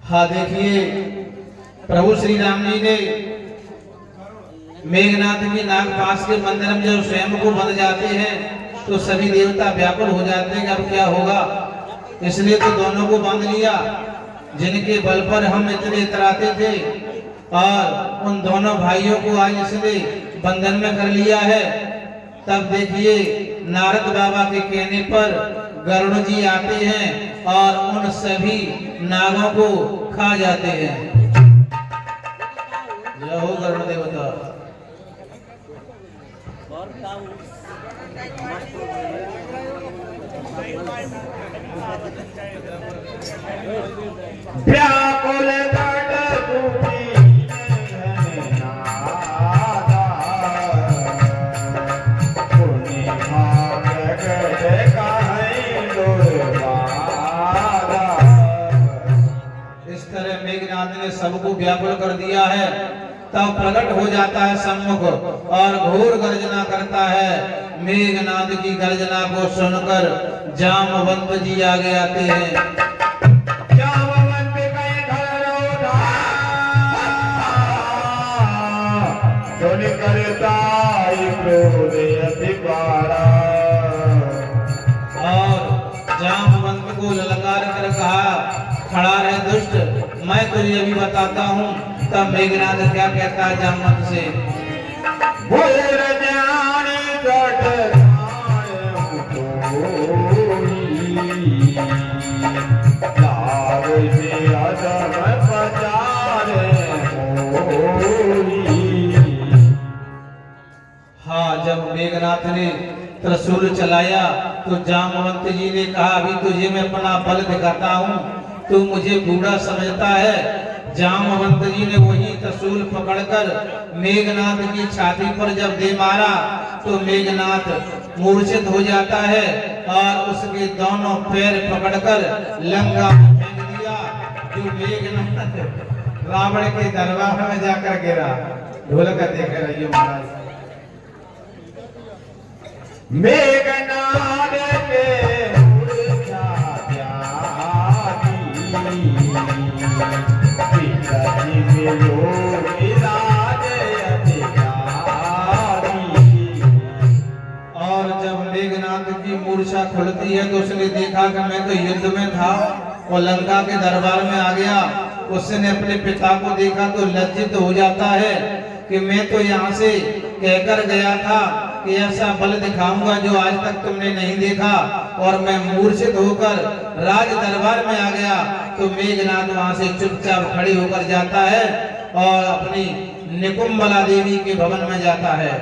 हाँ, देखिए प्रभु श्री राम जी ने मेघनाथ की नागपाश के मंदिर में जब स्वयं को बंध जाते हैं तो सभी देवता व्याकुल हो जाते हैं कि अब क्या होगा। इसलिए तो दोनों को बांध लिया जिनके बल पर हम इतने इतराते थे, और उन दोनों भाइयों को आज इसलिए बंधन में कर लिया है। तब देखिए नारद बाबा के कहने पर गरुड़ जी आते हैं और उन सभी नागों को खा जाते हैं। जय हो गरुड़ देवता। व्याकुल तट भूमि नादा, पुनि प्रकट कहीं दुर्बाधा। इस तरह मेघनाथ ने सबको व्याकुल कर दिया है। तब प्रकट हो जाता है सम्मुख और घोर गर्जना करता है। मेघनाथ की गर्जना को सुनकर जामवंत जी आगे आते हैं। जामवंत कहीं धरोधा, सुन करता ही क्रोध अति बारा। और जामवंत को ललकार कर कहा, खड़ा रहे दुष्ट, मैं तुझे अभी बताता हूँ। तब मेघनाथ क्या कहता है जामवंत से, बोले रजानी जट लावे से अदम पचारे होई। हाँ, जब मेघनाथ ने त्रिशूल चलाया तो जामवंत जी ने कहा, अभी तुझे मैं अपना बल दिखाता हूँ, तू मुझे बूढ़ा समझता है। जामवंत जी ने वही त्रिशूल पकड़कर मेघनाथ की छाती पर जब दे मारा तो मेघनाथ मूर्छित हो जाता है और उसके दोनों पैर पकड़कर लंका में फेंक दिया, जो मेघनाथ रावण के दरबार में जाकर गिरा। ढोलक देख रही महाराज। मेघनाद के मूर्छा त्यागी, पिताजी मिलो विराज अधिकारी। और जब मेघनाथ की मूर्छा खुलती है तो उसने देखा कि मैं तो युद्ध में था और लंका के दरबार में आ गया। उसने अपने पिता को देखा तो लज्जित हो जाता है कि मैं तो यहाँ से कहकर गया था कि ऐसा बल दिखाऊंगा जो आज तक तुमने नहीं देखा, और मैं मूर्छित होकर राज दरबार में आ गया। तो मेघनाथ वहां से चुपचाप खड़े होकर जाता है और अपनी निकुंभला देवी के भवन में जाता है।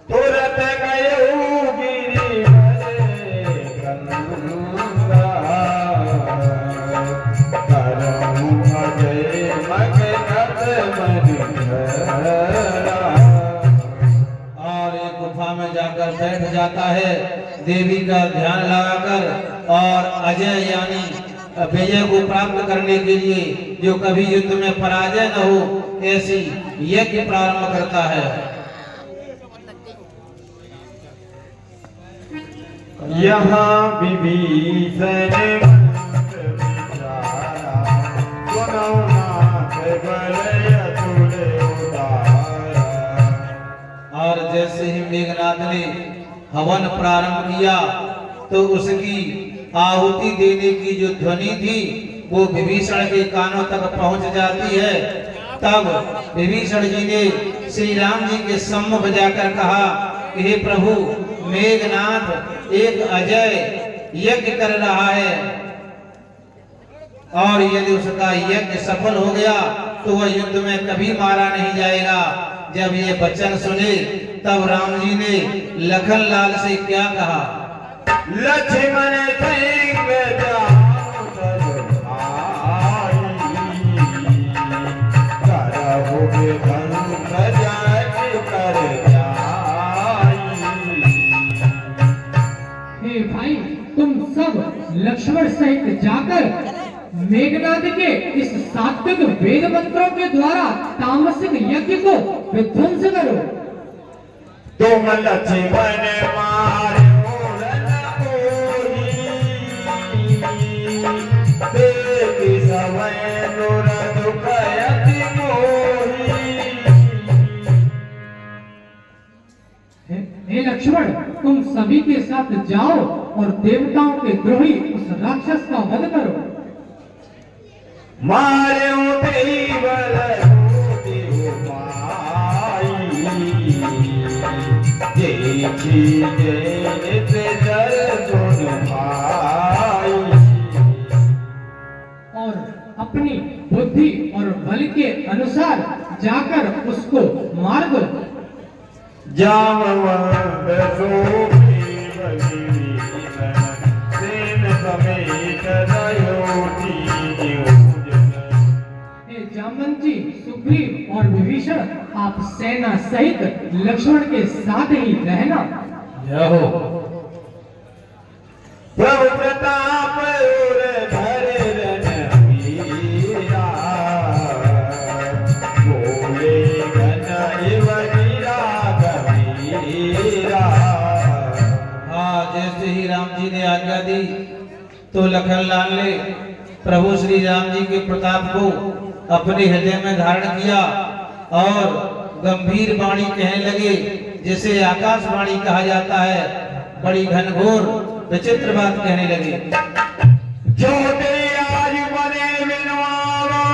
तुरंत गयो गिरिवर गंगा, करहु अजय मगनत मनिधरा। और एक गुफा में जाकर बैठ जाता है, देवी का ध्यान लगाकर, और अजय यानी विजय को प्राप्त करने के लिए, जो कभी युद्ध में पराजय न हो, ऐसी यज्ञ प्रारंभ करता है। यहाँ विभीषण मंत्र विचारा, सुनो नाथ बलय तुल उदारा। और जैसे ही मेघनाथ ने हवन प्रारंभ किया तो उसकी आहुति देने की जो ध्वनि थी वो विभीषण के कानों तक पहुंच जाती है। तब विभीषण जी ने श्री राम जी के सम्मुख जाकर कहा कि हे प्रभु, मेघनाथ एक अजय यज्ञ कर रहा है, और यदि उसका यज्ञ सफल हो गया तो वह युद्ध में कभी मारा नहीं जाएगा। जब ये वचन सुने तब राम जी ने लखन लाल से क्या कहा, लक्ष्मण सिंह जाऊं तब भाई, करहु विधंस जग कर जाई। हे भाई, तुम सब लक्ष्मण सहित जाकर मेघनाद के इस सात्विक वेद मंत्रों के द्वारा तामसिक यज्ञ को विध्वंस करो। तुम लक्ष्मण मारो रण कोई, देखि समय नुर दुख अति मोही। हे लक्ष्मण, तुम सभी के साथ जाओ और देवताओं के द्रोही उस राक्षस का वध करो। मार्यो देवल देव माई, देखी जय दर्शन भाई। बल के अनुसार जाकर उसको मार दो। जामवंत सोपी बली सेन समेत दयोटी नियोजन। हे जामवंत जी, सुग्रीव और विभीषण, आप सेना सहित लक्ष्मण के साथ ही रहना। जय हो। प्रभु प्रताप और धरे रणवीरा, बोले घन इव गिरा गंभीरा। हाँ, जैसे ही राम जी ने आज्ञा दी तो लखनलाल ने प्रभु श्री राम जी के प्रताप को अपने हृदय में धारण किया और गंभीर वाणी कहने लगे, जिसे आकाशवाणी कहा जाता है। बड़ी घनघोर विचित्र बात कहने लगे। जो तेरे आज बने बिनवारो,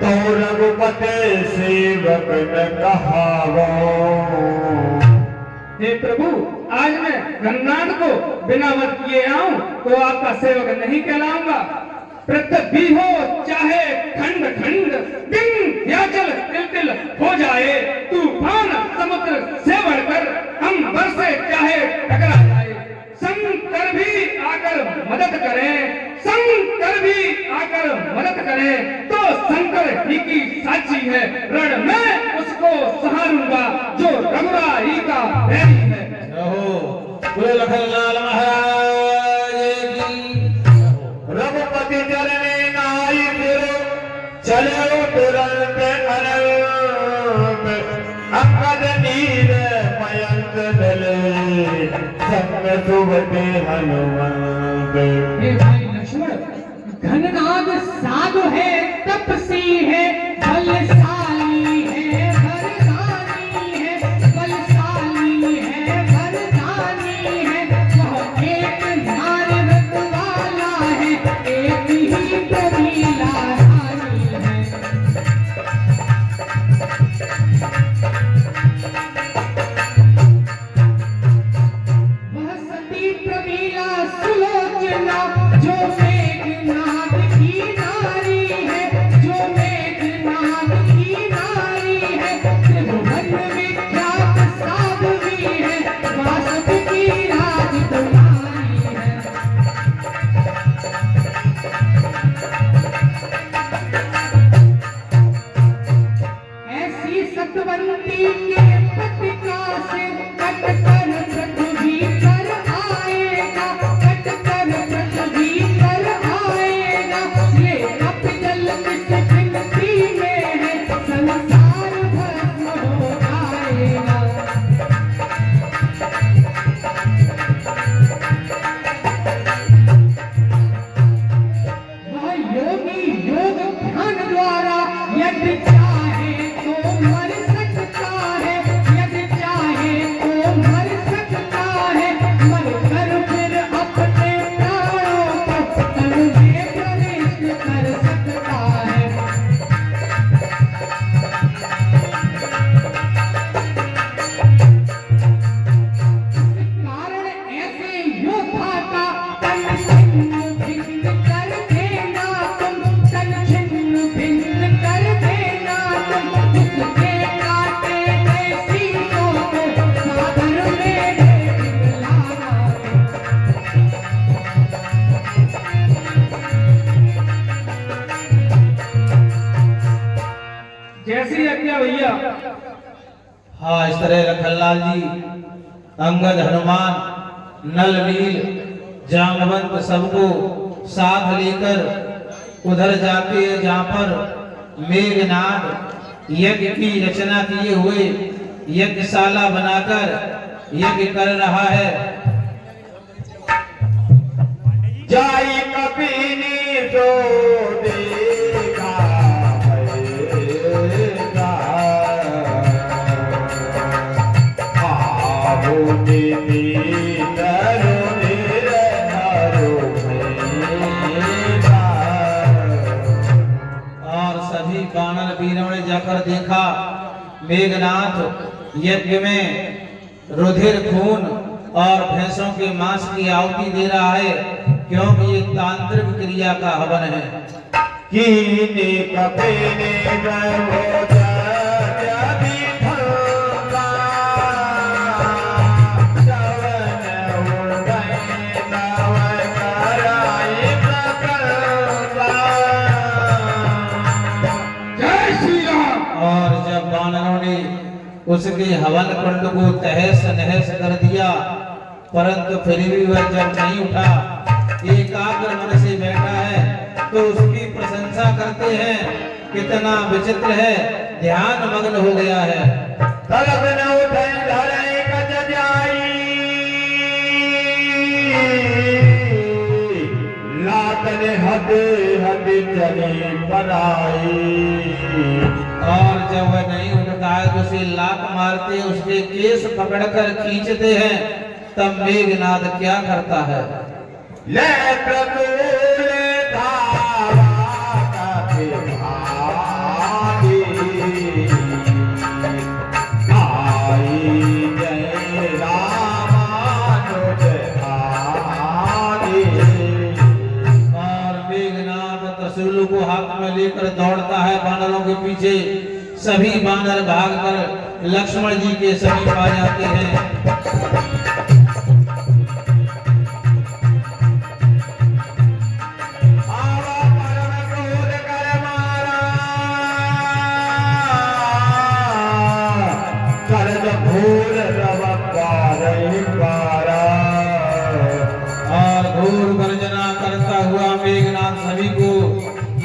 तो रघुपति सेवक न कहावो। हे प्रभु, आज मैं गन्नाथ को बिना मत किए आऊं तो आपका सेवक नहीं कहलाऊंगा। पृथ्वी हो चाहे खंड खंड, विंध्याचल तिल तिल हो जाए, तूफान समुद्र से बढ़कर हम बरसे चाहे टकरा जाए, शंकर भी आकर मदद करें, शंकर भी आकर मदद करें, तो शंकर ही की साक्षी है, रण में उसको सहारूंगा जो रघुराई का बैरी है। बोले लखनलाल महाराज की। रघुपति चरणे नाई फिरो, चलो तुरंत अनंत, अंगद नीर मयंक दले, संग सुबते हनुमंत। हे भाई लक्ष्मण, घननाद साधु है, तपसी है, बलशाली है, वरदानी है, बलशाली है, वरदानी है। वह एक नारी व्रत वाला है, एक ही कबीला रानी है। वह सती प्रमीला सुलोचना, जो मेघनाद की नारी है, जो मेघनाद की नारी है। त्रिभुवन विख्यात साध्वी है, वासव की राजकुमारी है। ऐसी सतवंती के पतिका से कटकर पृथ्वी पर आएगा, कटकर पृथ्वी पर आएगा। ये कपिजल किस गिनती में है, संसार भस्म हो जाएगा। वह योगी योग ध्यान द्वारा यदि चाहे तो मर सकता है, यदि चाहे तो मर सकता है। मर कर फिर अपने प्राणों को तन में प्रविष्ट कर सकता है। कारण ऐसे योद्धा का तन छिन्न भिन्न कर देना तुम, तन छिन्न भिन्न कर देना तुम। उसके काटे गए शीशों को सागर में पिघलाना तुम। जैसी आज्ञा भैया। हाँ, इस तरह लखनलाल जी अंगद, हनुमान, नल, नील, जामवंत सबको साथ लेकर उधर जाते हैं जहाँ पर मेघनाद यज्ञ की रचना किए हुए यज्ञशाला बनाकर यज्ञ कर रहा है। जाई कपिनी तो देखा भयेगा, आवो दीदी तरो निरनारो मेरा। और सभी वानर वीरों ने जाकर देखा मेघनाथ यज्ञ में रुधिर खून और भैंसों के मांस की आहुति दे रहा है, क्योंकि ये तांत्रिक क्रिया का हवन है। कीने कपीने गयो जयति ठंगा चवन उड़ै नव कराई प्रकल्पा। जय श्री राम। और जब वानरों ने उसके हवन कुंड को तहस नहस कर दिया, परंतु फिर भी वह जब नहीं उठा, एकाग्र मन से बैठा है, तो उसकी प्रशंसा करते हैं, कितना विचित्र है, ध्यान मग्न हो गया है। तलब न उठे धरे कज जाई लातन हदे हदे चली बनाई। और जब वह नहीं उठता है तो उसे लात मारते, उसके केस पकड़कर खींचते हैं, तब मेघनाद क्या करता है? ले प्रतुल धावा कभी भागी आई जय रामानुज भागी। और मेघनाद त्रिशूल को हाथ में लेकर दौड़ता है वानरों के पीछे। सभी वानर भागकर लक्ष्मण जी के समीप आ जाते हैं।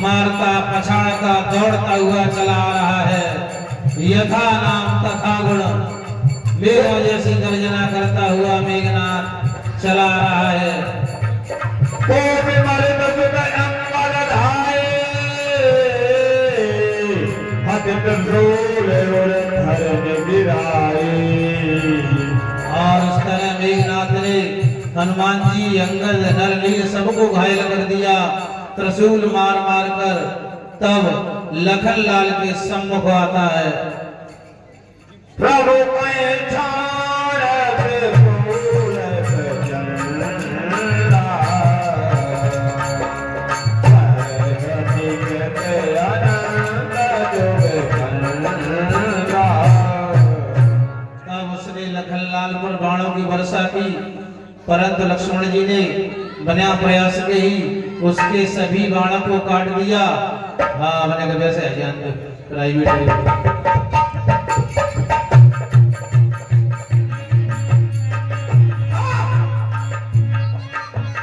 मारता पछाड़ता दौड़ता हुआ चला आ रहा है। यथा नाम तथा गुण, मेघ जैसी गर्जना करता हुआ मेघनाथ चला आ रहा है। और इस तरह मेघनाथ ने हनुमान जी, अंगद, नल, नील सबको घायल कर दिया, त्रिशूल मार मार कर। तब लखन लाल के सम्मुख आता है। प्रभु फूल तब उसने लखन लाल पर बाणों की वर्षा की, परंतु लक्ष्मण जी ने बिना प्रयास के ही उसके सभी बाणों को काट दिया। हाँ, मैंने कहा वैसे है जान प्राइवेट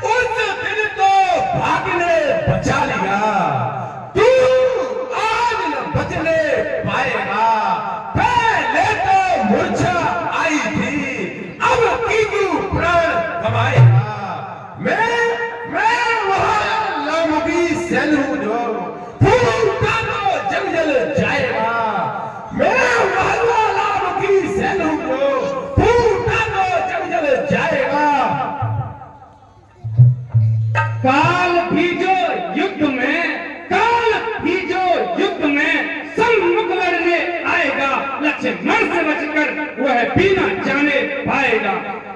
उस दिन तो भाग्य बचा लिया, तू आज न बचने पाएगा। पहले तो मूर्छा आई थी, अब की तू प्राण गवाएगा। मैं वहाँ लामुगी सेल हूँ जो फूटा तो जल जल जाएगा। मैं वहाँ लामुगी सेल हूँ जो फूटा तो जल जल जाएगा। काल भी जो युद्ध में सम्मुख लड़ने आएगा, लक्ष्मण से बचकर वह भी न जाने पाएगा।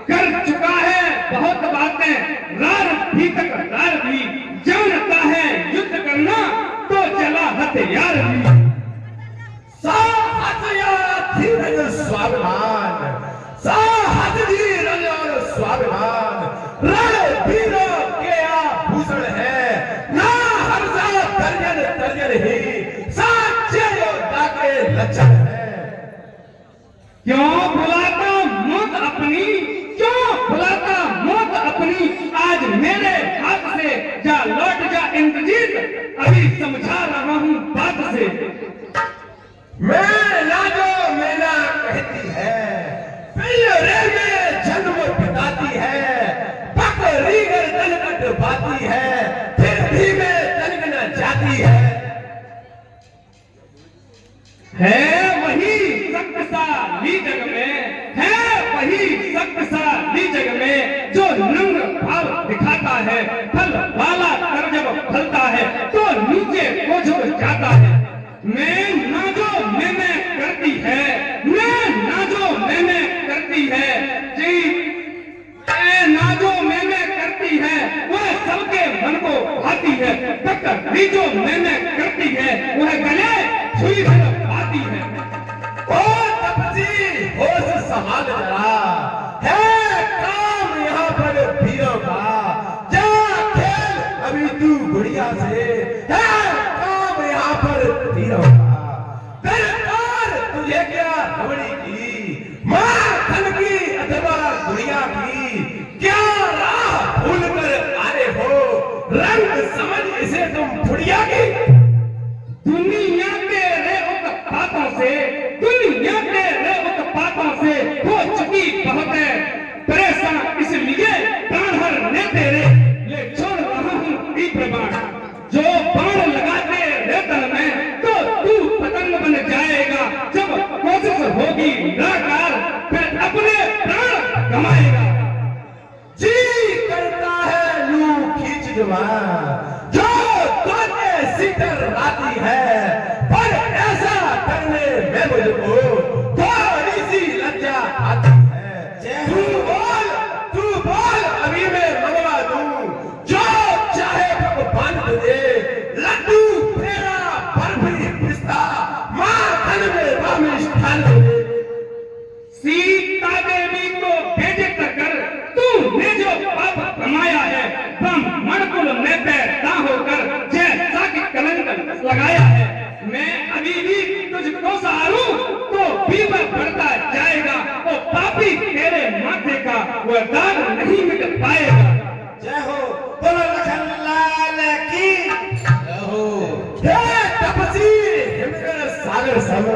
कर चुका है बहुत बातें, रार भी तक रार भी जानता है युद्ध करना, तो चला हथियार भी। साहस या धीरज स्वाभिमान, साहस धीरज और स्वाभिमान रणवीरों के आभूषण है। ना हर्षा तर्जन तर्जन ही साच्य योद्धा के लक्षण है। क्यों भुलाता मौत अपनी, क्यों भुलाता मौत अपनी, आज मेरे हाथ से जा लौट जा इंद्रजीत, अभी समझा रहा हूँ बात से। मैं लाजो मेरा कहती है, पिंजरे में जन्म बिताती है, बकरी गर्दन कटवाती है, फिर भी मैं तनिक न जाती है वही शक्तिशाली जग में, है वही शक्तिशाली जग में, जो नम्र भाव दिखाता है, फल वाला कर जब फलता है तो नीचे को झुक जाता है। मैं नाजो मैंने करती है, मैं नाजो मैंने करती है जी। है, तकदीर जो मैं करती है, वह गले छुई से पाती है। ओ तपसी, होश संभाल जरा, है काम यहाँ पर वीरों का, जा खेल अभी तू गुड़िया से, है काम यहाँ पर वीरों का। दरकार तुझे क्या रबड़ी की, माँ धन की अथवा गुड़िया की, क्या राह भूल कर आए हो, रंग समझ इसे तुम फुड़िया की। दुनिया के रे उत्पातों से, दुनिया के रे उत्पातों से हो चुकी बहुत है परेशान, इसलिए प्राण हरने तेरे ये छोड़ रहा हूँ तीव्र बाण। जो बाण लगाते रे तल में तो तू पतंग बन जाएगा, जब कोशिश होगी नाकार फिर अपने प्राण गमाएगा। जी करता है लू खींच जवान, जो तोने सितर आती है, पर ऐसा करने में मुझको थोड़ी सी लज्जा आती है। तू बोल अभी मैं मंगवा दूं, जो चाहे भगवान तुझे, लड्डू पेड़ा बर्फी पिस्ता, माखन में रामिष्ठान तुझे। सीता देवी को भेजित कर तूने जो पाप कमाया है, ब्राह्मण कुल में पैदा होकर जैसा कि कलंक लगाया है, मैं अभी भी तुझको सहारूं तो भी वह बढ़ता जाएगा, वो पापी तेरे माथे का वह दाग नहीं मिट पाएगा। जय हो बोलो लखन लाल की जय हो। हे तपसी हिमकर सागर सब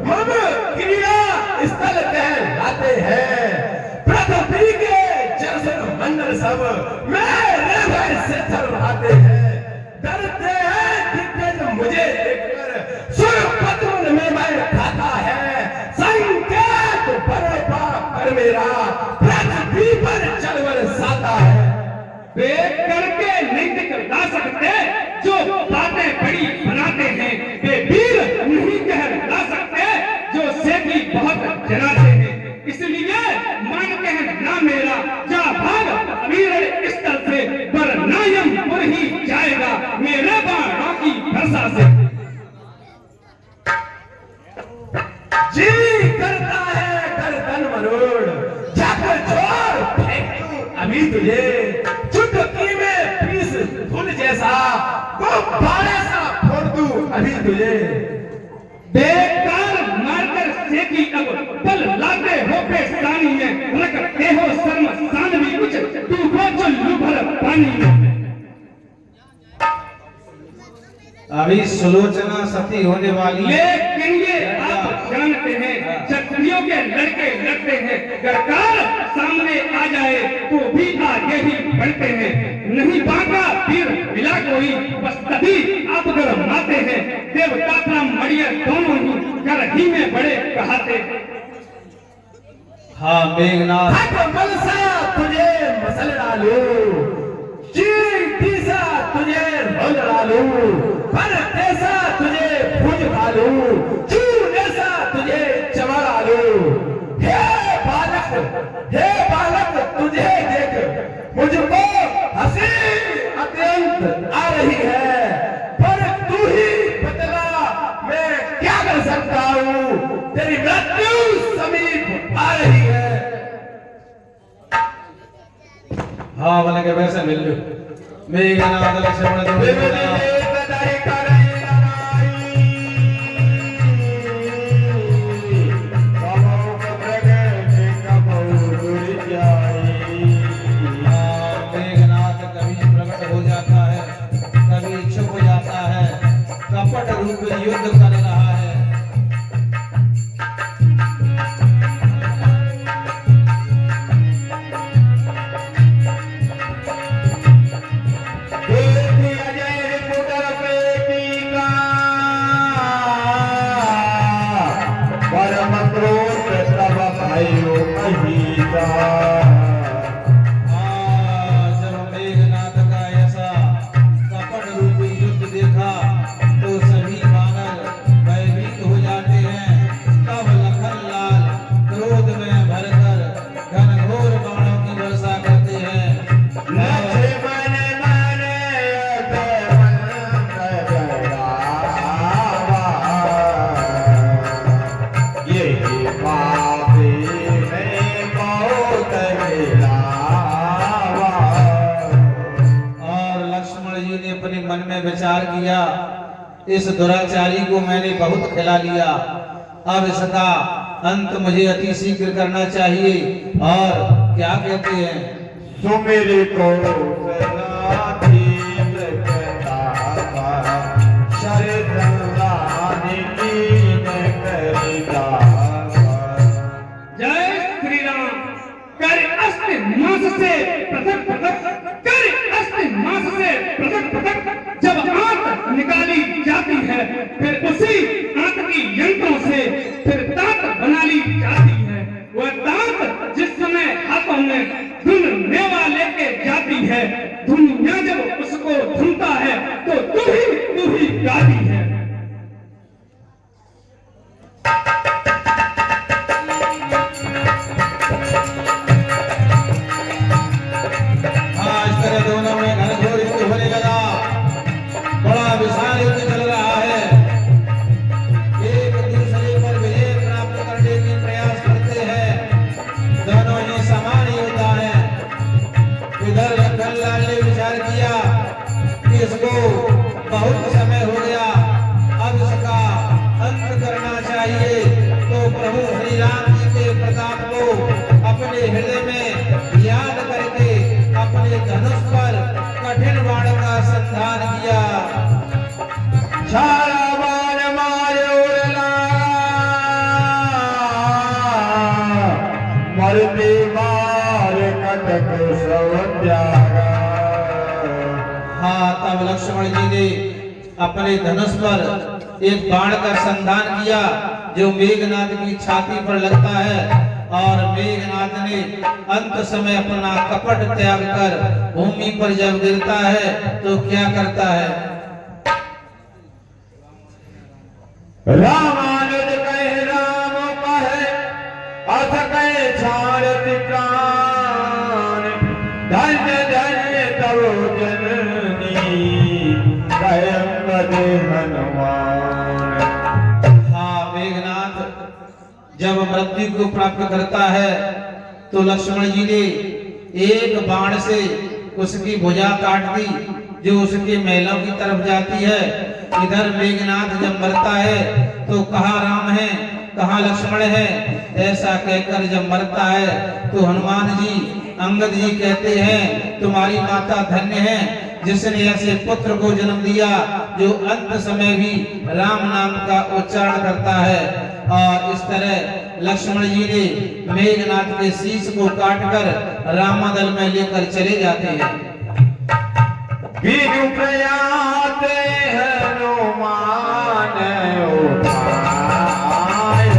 मम क्रिया स्थल कहलाते हैं, पृथ्वी के जर्जर मंडल सब मेरे भय से थर्राते हैं। डरते हैं दिग्गज मुझे देखकर, सुरपतुल में मैं खाता है, संकेत बरपा कर मेरा पृथ्वी पर चल बरसाता है। वे करके नहीं दिखला सकते जो बातें बड़ी बनाते हैं, वे वीर नहीं कहला सकते जो सेठी बहुत जलाते हैं, इसलिए मान कहना मेरा जा भाग वीर स्थल से, वरना यमपुर ही जाएगा मेरे बाणों की वर्षा से। जी करता है गर्दन मरोड़, जाकर छोड़ फेंक दूं अभी तुझे, चुटकी में पीस धुल जैसा, गुब्बारे सा फोड़ दूं अभी तुझे। बेकार मारकर सेठी अब पल लाते हो पेशानी में, रखते हो शर्म सान भी कुछ डूबो चुल्लू भर पानी में। अभी सुलोचना सती होने वाली है। लेकिन ये आप जानते हैं क्षत्रियों के लड़के लड़ते हैं, गरकार सामने आ जाए तो भी आगे ही बढ़ते हैं, नहीं बाका फिर मिला कोई, बस तभी आप गरमाते हैं, देवता ब्राह्मणिया दोनों ही कर ही में बड़े कहाते। हाँ मेघनाथ, हट मलसा तुझे मसल डालू, चींटी सा तुझे रोल डालू, पर ऐसा तुझे भूज डालू, चूने सा तुझे चबा डालू। हे बालक तुझे देख मुझको हंसी अत्यंत आ रही है, पर तू ही बतला मैं क्या कर सकता हूँ, तेरी मृत्यु समीप आ रही है। हाँ बने के वैसे मिल लो। मेघनाथ लक्ष्मण दोनों युद्ध कर रहा है। जब मेघनाथ का ऐसा कपट रूपी युद्ध देखा तो सभी वानर विचार किया, इस दुराचारी को मैंने बहुत खिला लिया, अब इसका अंत मुझे अति शीघ्र करना चाहिए। और क्या कहते हैं, सुमेरे को सलाधीन कहता शरदानी कीन करिता। जय श्री राम। कर अस्ति मास से पृथक पृथक, कर अस्ति मास से पृथक पृथक जब आंत निकाली जाती है, फिर उसी आंत की यंत्रों से फिर दांत बना ली जाती है। वह दांत जिस समय हाथों में धुन मेवा लेके जाती है, दुनिया जब उसको धुनता है तो तू ही गाती है। आज तरह दोनों में घनघोर युद्ध होने लगा, बड़ा विशाल युद्ध चल रहा है। एक दूसरे पर विजय प्राप्त करने की प्रयास करते हैं, दोनों ही समान योद्धा हैं। इधर लखनलाल ने विचार किया कि इसको बहुत समय हो गया, अब इसका अंत करना चाहिए। तो प्रभु श्री राम जी के प्रताप को अपने हृदय में याद करके अपने धनुष पर कठिन बाण का संधान किया। सारा बाण मारो मरते मार कटक सब त्यागा। हाँ, तब लक्ष्मण जी ने अपने धनुष पर एक बाण का संधान किया जो मेघनाद की छाती पर लगता है, और मेघनाद ने अंत समय अपना कपट त्याग कर भूमि पर जब गिरता है तो क्या करता है, रामानुज कहे राम कहे अथ कहे छाड़त प्राण। धन्य धन्य तव जननी कहे अंगद हनुमान। हाँ, मेघनाद जब मृत्यु को प्राप्त करता है तो लक्ष्मण जी ने एक बाण से उसकी भुजा काट दी जो उसके महलों की तरफ जाती है। इधर मेघनाद जब मरता है तो कहाँ राम है कहाँ लक्ष्मण है, ऐसा कहकर जब मरता है तो हनुमान जी अंगद जी कहते हैं तुम्हारी माता धन्य है जिसने ऐसे पुत्र को जन्म दिया जो अंत समय भी राम नाम का उच्चारण करता है। और इस तरह लक्ष्मण जी ने मेघनाद के शीश को काटकर रामादल में लेकर चले जाते हैं। बिनु प्रयाते हनुमान उठायो,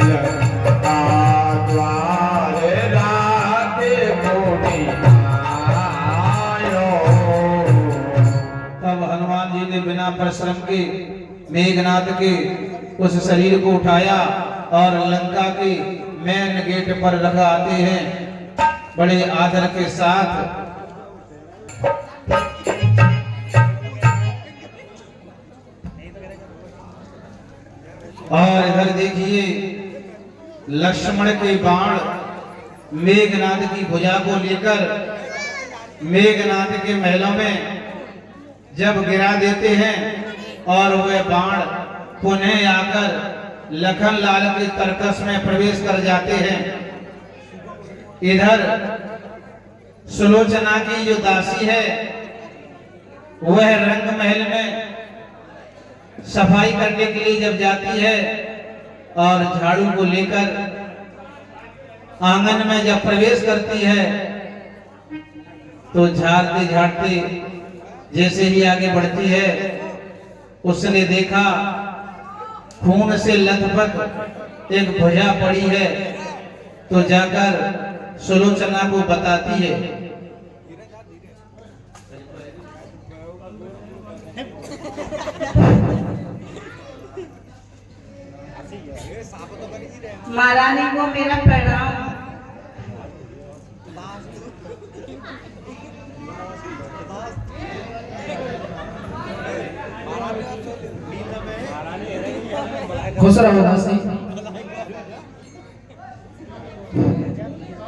लंका द्वार राखे पुनि आयो। तब हनुमान जी ने बिना परिश्रम के मेघनाद के उस शरीर को उठाया और लंका के मेन गेट पर लगा आते हैं बड़े आदर के साथ। और इधर देखिए लक्ष्मण के बाण मेघनाद की भुजा को लेकर मेघनाद के महलों में जब गिरा देते हैं और वह बाण पुनः आकर लखनलाल के तरकस में प्रवेश कर जाते हैं। इधर सुलोचना की जो दासी है वह रंग महल में सफाई करने के लिए जब जाती है और झाड़ू को लेकर आंगन में जब प्रवेश करती है तो झाड़ते झाड़ते जैसे ही आगे बढ़ती है उसने देखा खून से लथपथ एक भुजा पड़ी है, तो जाकर सुलोचना को बताती है। महारानी को मेरा प्रणाम। खुश रहो दासी।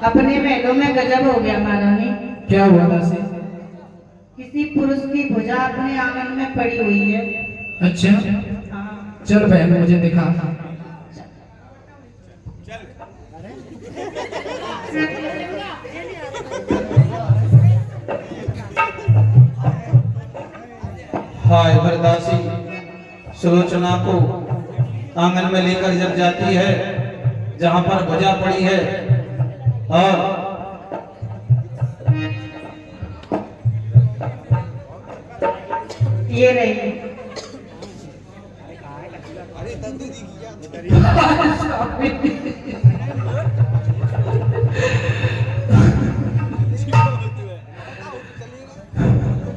अपने महलों में गजब हो गया महारानी। क्या हुआ दासी? किसी पुरुष की भुजा अपने आंगन में पड़ी हुई है। अच्छा, हाँ। चल बहन मुझे दिखा। हाय दासी सुलोचना को आंगन में लेकर जब जाती है जहां पर भुजा पड़ी है और ये रही।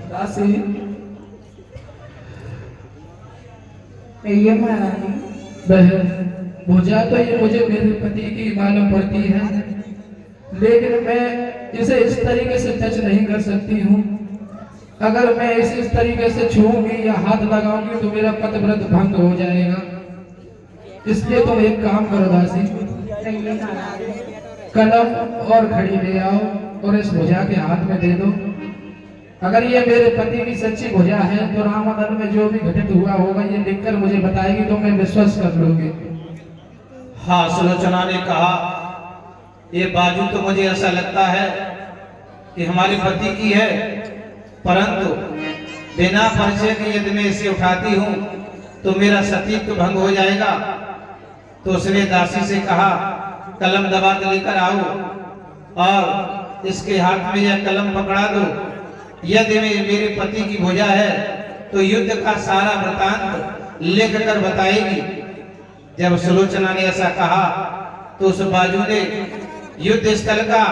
दासी, ये महारानी। बहन भुजा तो ये मुझे मेरे पति की मालूम पड़ती है, लेकिन मैं इसे इस तरीके से टच नहीं कर सकती हूँ। अगर मैं इस तरीके से छूऊंगी या हाथ लगाऊंगी तो मेरा पतिव्रत भंग हो जाएगा। इसलिए तुम एक काम करो दासी, ये महारानी। कलम और घड़ी ले आओ और इस भुजा के हाथ में दे दो। अगर ये मेरे पति की सच्ची भुजा है तो रामादन में जो भी घटित हुआ होगा ये लिखकर मुझे बताएगी तो मैं विश्वास कर लूंगी। हाँ, सुलोचना ने कहा ये बाजू तो मुझे ऐसा लगता है कि हमारे पति की है, परंतु बिना परिचय के यदि मैं इसे उठाती हूँ तो मेरा सतीत्व भंग हो जाएगा। तो उसने दासी से कहा कलम दबा के लेकर आओ और इसके हाथ में यह कलम पकड़ा दो। यदि मेरे पति की भुजा है तो युद्ध का सारा वृतांत लिख कर बताएगी। जब सुलोचना ने ऐसा कहा तो उस बाजू ने युद्ध स्थल का,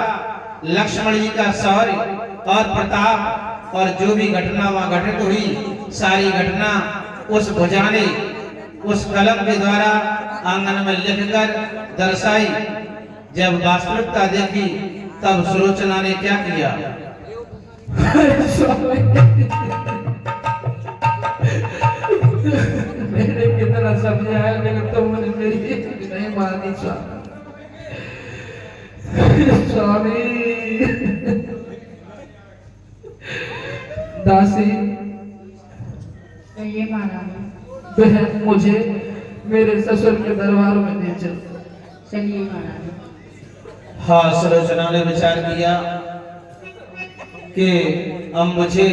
लक्ष्मण जी का शौर्य और प्रताप और जो भी घटना वहां घटित हुई सारी घटना उस भुजा ने उस कलम के द्वारा आंगन में लिखकर दर्शाई। जब वास्तविकता देखी तब सुलोचना ने क्या किया? मैंने कितना समझाया लेकिन तुमने मेरी नहीं मानी स्वामी। दासी, ये महारानी। बहन मुझे मेरे ससुर के दरबार में ले चल। चलिए महारानी। हाँ, सुलोचना ने विचार किया कि अब मुझे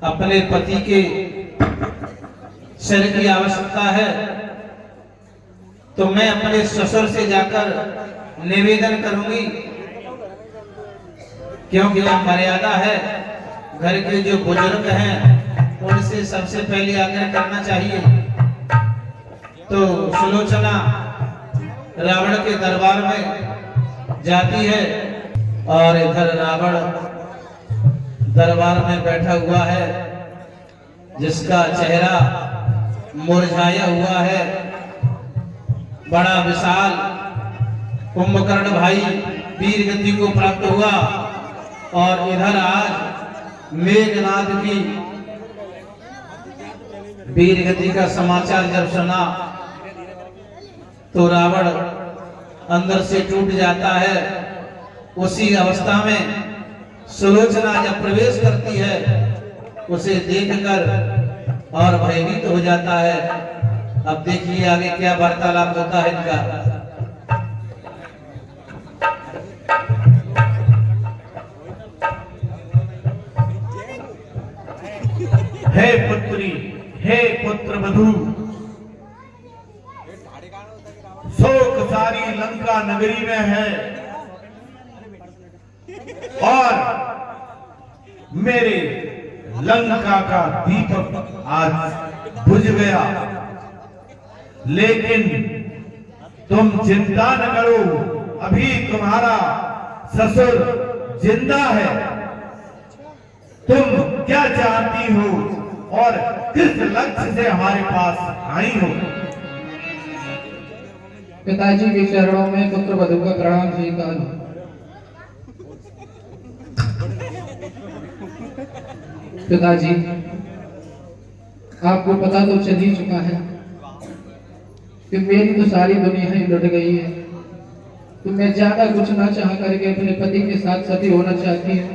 अपने पति के शरीर की आवश्यकता है, तो मैं अपने ससुर से जाकर निवेदन करूंगी, क्योंकि यह मर्यादा है। घर के जो बुजुर्ग हैं उनसे सबसे पहले आग्रह करना चाहिए। तो सुलोचना रावण के दरबार में जाती है और इधर रावण दरबार में बैठा हुआ है, जिसका चेहरा मुरझाया हुआ है। बड़ा विशाल कुंभकर्ण भाई वीर गति को प्राप्त हुआ और इधर आज मेघनाद की वीर गति का समाचार जब सुना तो रावण अंदर से टूट जाता है। उसी अवस्था में सुलोचना जब प्रवेश करती है उसे देखकर और भयभीत हो जाता है। अब देखिए आगे क्या वार्तालाप होता है इनका। हे पुत्री, हे पुत्र वधू, शोक सारी लंका नगरी में है और मेरे लंका का दीपक आज बुझ गया, लेकिन तुम चिंता न करो, अभी तुम्हारा ससुर जिंदा है। तुम क्या चाहती हो और किस लक्ष्य से हमारे पास आई हो? पिताजी के चरणों में पुत्र वधू का प्रणाम स्वीकार। पिताजी, आपको पता तो चल ही चुका है कि मेरी तो सारी दुनिया ही लुट गई है, तो मैं ज्यादा कुछ ना चाह करके अपने पति के साथ सती होना चाहती हूँ।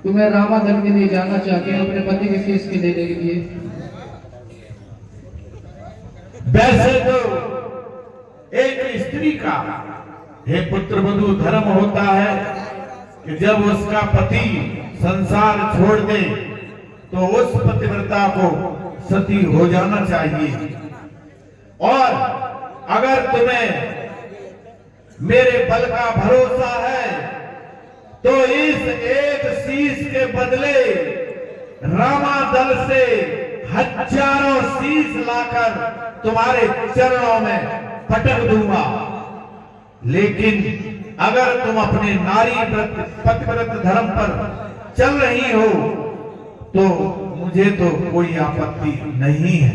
तो मैं रामाधन के लिए जाना चाहती हूँ अपने पति के शीश के देने के लिए। वैसे तो एक स्त्री का हे पुत्र वधू धर्म होता है कि जब उसका पति संसार छोड़ दे तो उस पतिव्रता को सती हो जाना चाहिए। और अगर तुम्हें मेरे बल का भरोसा है तो इस एक शीश के बदले रामादल से हजारों शीश लाकर तुम्हारे चरणों में पटक दूंगा। लेकिन अगर तुम अपने नारी व्रत पतिव्रत धर्म पर चल रही हो तो मुझे तो कोई आपत्ति नहीं है।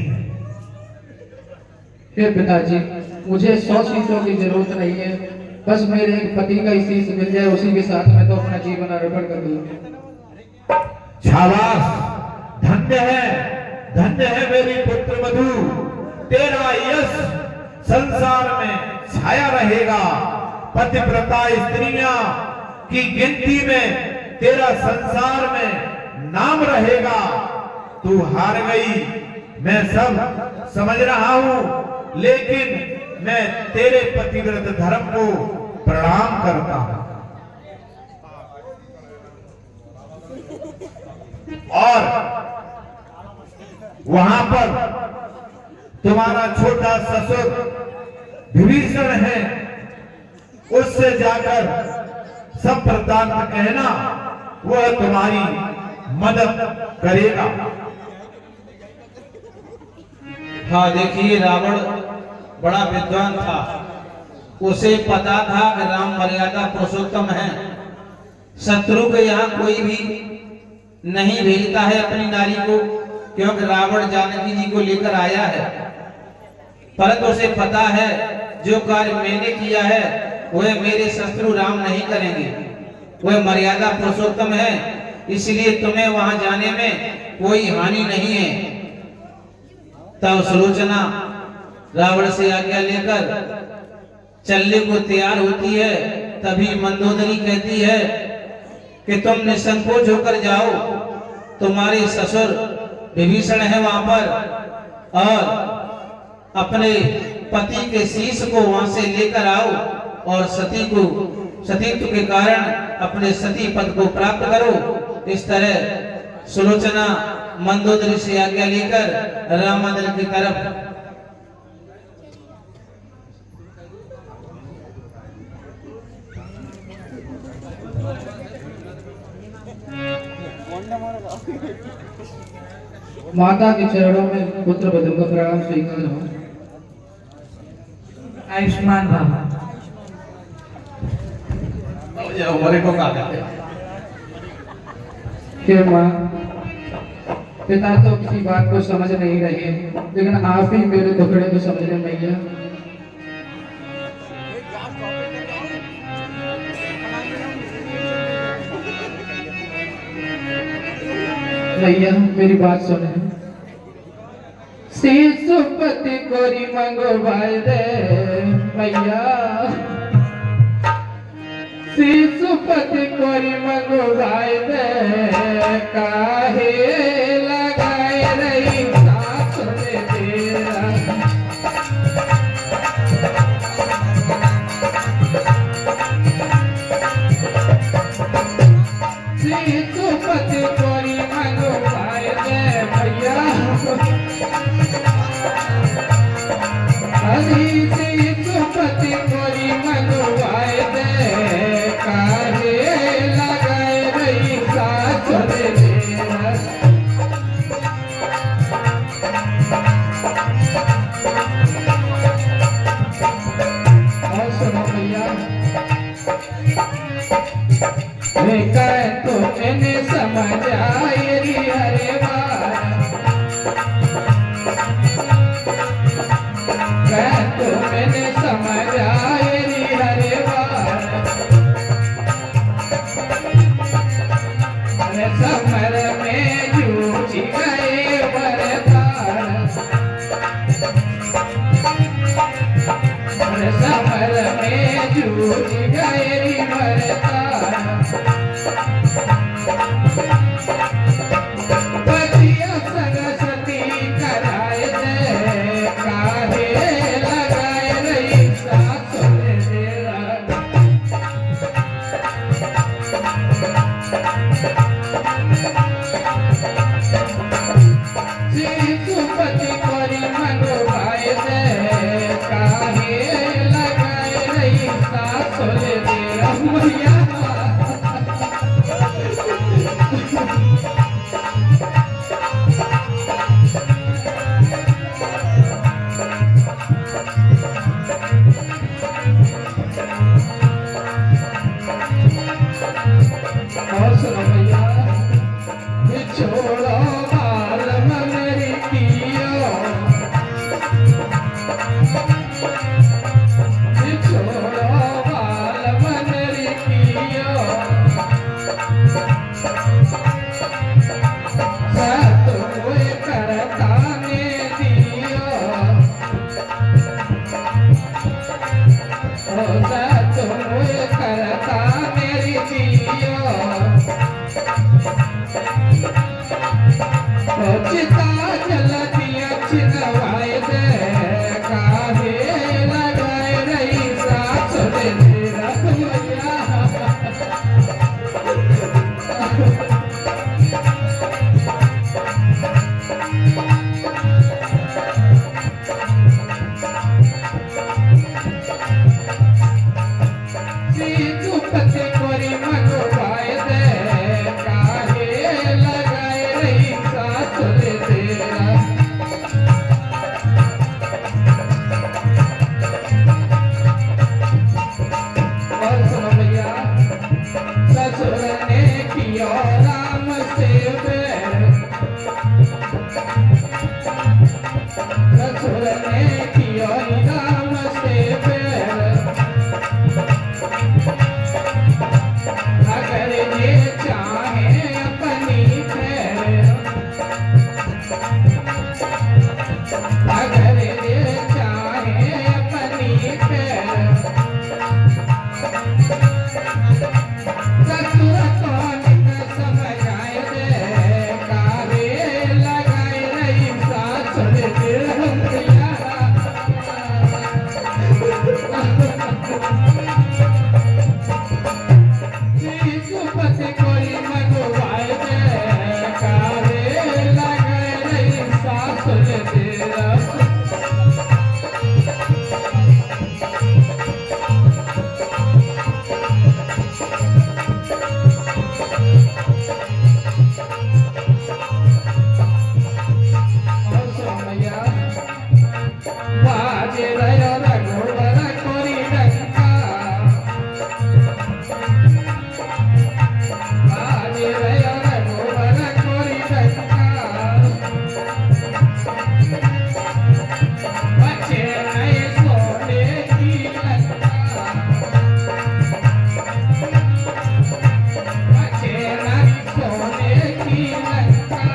हे पिताजी, मुझे 100 शीशों की जरूरत नहीं है, बस मेरे एक पति का ही शीश मिल जाए, उसी के साथ मैं तो अपना जीवन अर्पण कर दूं। शाबाश, धन्य है मेरी पुत्र वधू। तेरा यश संसार में छाया रहेगा। पतिव्रता स्त्रियां की गिनती में तेरा संसार में नाम रहेगा। तू हार गई, मैं सब समझ रहा हूं, लेकिन मैं तेरे पतिव्रत धर्म को प्रणाम करता हूं। और वहां पर तुम्हारा छोटा ससुर विभीषण है, उससे जाकर सब वृत्तांत कहना, वह तुम्हारी मदद करेगा। हाँ, देखिए रावण बड़ा विद्वान था, उसे पता था कि राम मर्यादा पुरुषोत्तम है। शत्रु के यहाँ कोई भी नहीं भेजता है अपनी नारी को, क्योंकि रावण जानकी जी को लेकर आया है। परंतु उसे पता है जो कार्य मैंने किया है वह मेरे शत्रु राम नहीं करेंगे, वह मर्यादा पुरुषोत्तम है, इसलिए तुम्हें वहां जाने में कोई हानि नहीं है। तब सुलोचना रावण से आज्ञा लेकर चलने को तैयार होती है। तभी मंदोदरी कहती है कि तुम निसंकोच होकर जाओ, तुम्हारे ससुर विभीषण है वहां पर, और अपने पति के शीश को वहां से लेकर आओ और सतीत्व के कारण अपने सती पद को प्राप्त करो। इस तरह सुलोचना मंदोदरी से आज्ञा लेकर रामादल की तरफ माता के चरणों में पुत्र वधू का प्रणाम स्वीकार हो। आयुष्मान भव। हमारे को कहा करते हैं। हे माँ, पिता तो किसी बात को समझ नहीं रहे, लेकिन आप ही मेरे दुखड़े को समझ रहे मैया। भैया मेरी बात सुने। शिशुपति कोरी मंगवाए दे भैया, शिशुपति कोरी मंगवाए दे, काहे लगाए रही साथ में तेरा। शिशुपति कोरी मंगवाए दे भैया, शिशुपति कोरी मंगवाए दे, काहे लगाए रही साथ में तेरा। और सुनो भैया, तो मैंने समझ आए री हरे बार, तो मैंने समझ आए री हरे बार। समर में जूझ गए वरदान, समर में जूझ गए वरदान। मैया और सुनो भैया छोड़ो बाल मेरी पियो छोड़ो बाल मेरी पियो साथ कोई करता ने दियो साथ कोई करता मेरी पियो चिता जलतिया छिनवाए दे काहे लगाए रही साथ दे रख मैया सीधु पति कोरी मगवाए दे काहे लगाए रही साथ दे तेरा और सुनो भैया ससुर ने किया राम से बैर ससुर ने किया राम से बैर अगर ये चाहे अपनी खैर अगर ये चाहे अपनी खैर ससुर कौन न समझाए दे काहे लगाए रही सास दे दिया पति कोई मगवाए दे काहे लगाए रही सास दे तेरा और सोमैया बाजे रयो रघुवर कोरी डंका बाजे रयो रघुवर कोरी डंका बच्चे नए सोने की लंका बच्चे नए सोने की लंका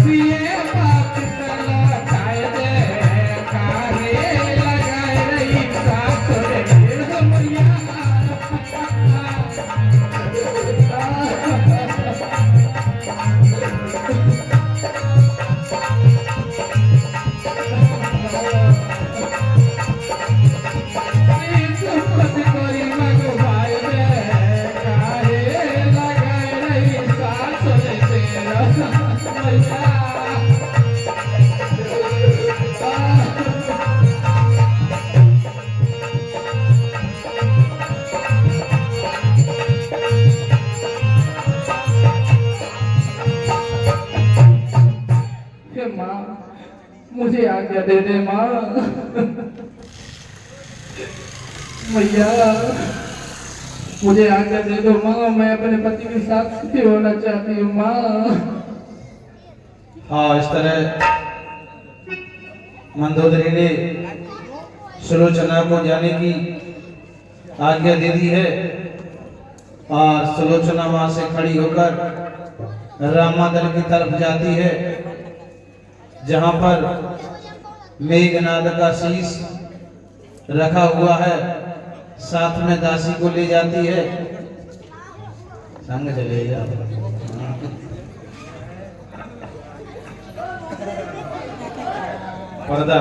ये बात लौटाए दे काहे लगाए रही सास रे मैया पति कोई मगवाए दे काहे लगाए रही सास रे तेरा मैया माँ मुझे आज्ञा दे दे माँ मैया मुझे आज्ञा दे दो माँ मैं अपने पति के साथ सुखी होना चाहती हूँ माँ हाँ इस तरह मंदोदरी ने सुलोचना को जाने की आज्ञा दे दी है और सुलोचना वहां से खड़ी होकर रामादल की तरफ जाती है जहां पर मेघनाद का शीश रखा हुआ है साथ में दासी को ले जाती है संग चले जा पर्दा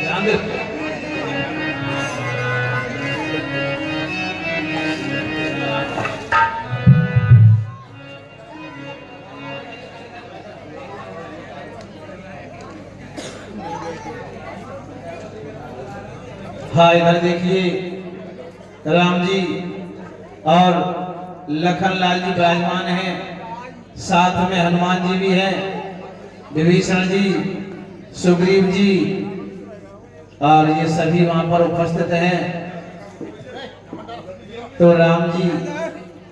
ध्यान दे हाँ इधर देखिए, राम जी और लखन लाल जी विराजमान हैं, साथ में हनुमान जी भी हैं, विभीषण जी, सुग्रीव जी, और ये सभी वहां पर उपस्थित हैं। तो राम जी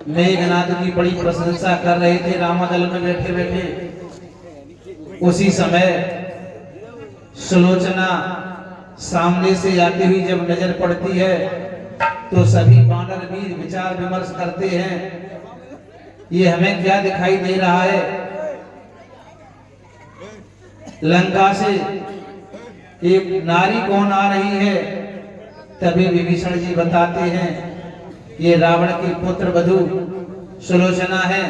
मेघनाथ की बड़ी प्रशंसा कर रहे थे रामादल में बैठे बैठे। उसी समय सुलोचना सामने से आती हुई जब नजर पड़ती है तो सभी वानर भी विचार विमर्श करते हैं, ये हमें क्या दिखाई दे रहा है। लंका से एक नारी कौन आ रही है, तभी विभीषण जी बताते हैं ये रावण की पुत्र वधू सुलोचना है,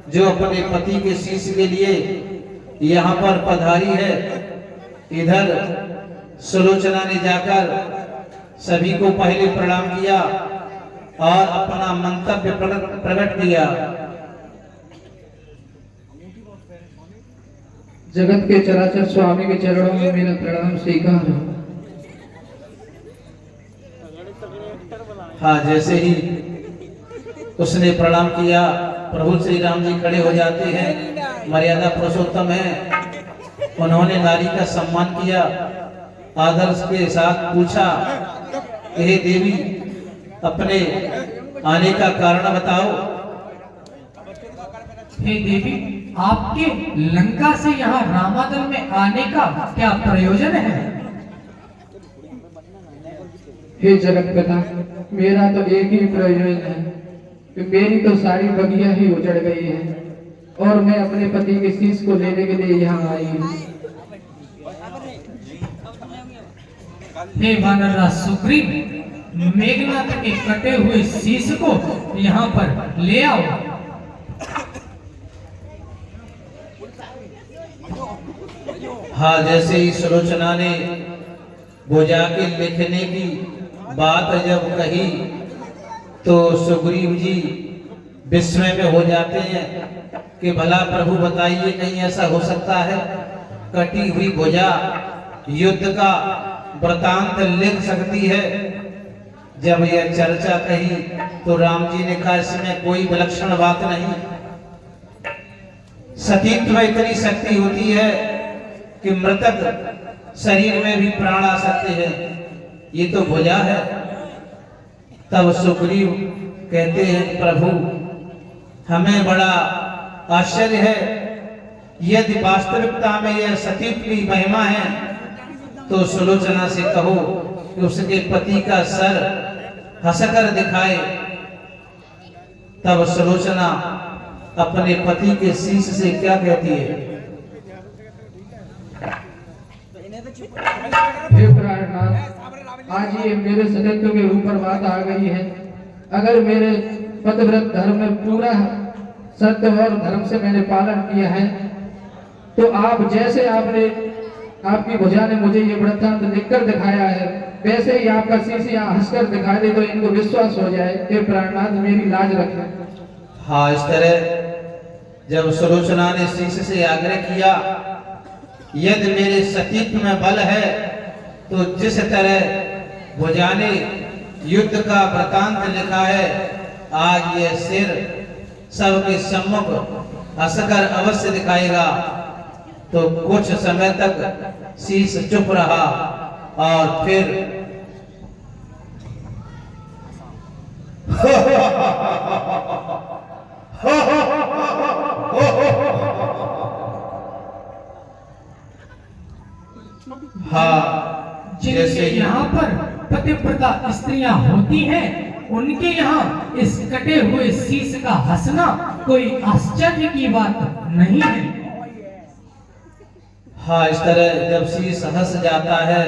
जो अपने पति के शीश के लिए यहाँ पर पधारी है। इधर सुलोचना ने जाकर सभी को पहले प्रणाम किया और अपना मंतव्य प्रकट किया। जगत के चराचर स्वामी के चरणों में मेरा प्रणाम स्वीकार हो। हाँ, जैसे ही उसने प्रणाम किया, प्रभु श्री राम जी खड़े हो जाते हैं, मर्यादा पुरुषोत्तम है। उन्होंने नारी का सम्मान किया, आदर के साथ पूछा, हे देवी अपने आने का कारण बताओ। हे देवी, आपके लंका से यहाँ रामादल में आने का क्या प्रयोजन है? हे जगत पिता, मेरा तो एक ही प्रयोजन है कि मेरी तो सारी बगिया ही उजड़ गई है और मैं अपने पति के शीश को लेने के लिए यहाँ आई हूँ। हे वानरराज सुग्रीव, मेघनाथ के कटे हुए शीश को यहाँ पर ले आओ। हाँ, जैसे ही सुलोचना ने बुझा के लिखने की बात जब कही तो सुग्रीव जी विस्मय में हो जाते हैं कि भला प्रभु बताइए, कहीं ऐसा हो सकता है कटी हुई भुजा युद्ध का वृतांत लिख सकती है? जब यह चर्चा कही तो राम जी ने कहा इसमें कोई विलक्षण बात नहीं। सतीत्व में इतनी शक्ति होती है कि मृतक शरीर में भी प्राण आ सकते हैं, ये तो भुजा है। तब सुग्रीव कहते हैं प्रभु हमें बड़ा आश्चर्य है, यदि वास्तविकता में यह सतीत्व की महिमा है तो सुलोचना से कहो कि उसके पति का सर हंसकर दिखाए। तब सुलोचना अपने पति के शीश से क्या कहती है? हे प्राणनाथ, आज ये मेरे सतीत्व के ऊपर बात आ गई है। अगर मेरे पतिव्रत धर्म में पूरा सत्य और धर्म से मैंने पालन किया है तो आप जैसे आपकी भुजा ने मुझे ये वृत्तांत लिखकर दिखाया है, वैसे ही आपका शीश यहाँ हंसकर दिखा दे तो इनको विश्वास हो जाए। हे प्राणनाथ, मेरी लाज रखें। हाँ, इस तरह जब सुलोचना ने शीश से आग्रह किया, यदि मेरे सतीत्व में बल है तो जिस तरह भुजा ने युद्ध का वृतांत लिखा है, आज यह सिर सबके सम्मुख हंसकर अवश्य दिखाएगा। तो कुछ समय तक शीश चुप रहा और फिर हाँ, जिनके यहाँ पर पतिव्रता स्त्रियां होती हैं, उनके यहाँ इस कटे हुए शीश का हंसना कोई आश्चर्य की बात नहीं है। हाँ, इस तरह जब शीश हंस जाता है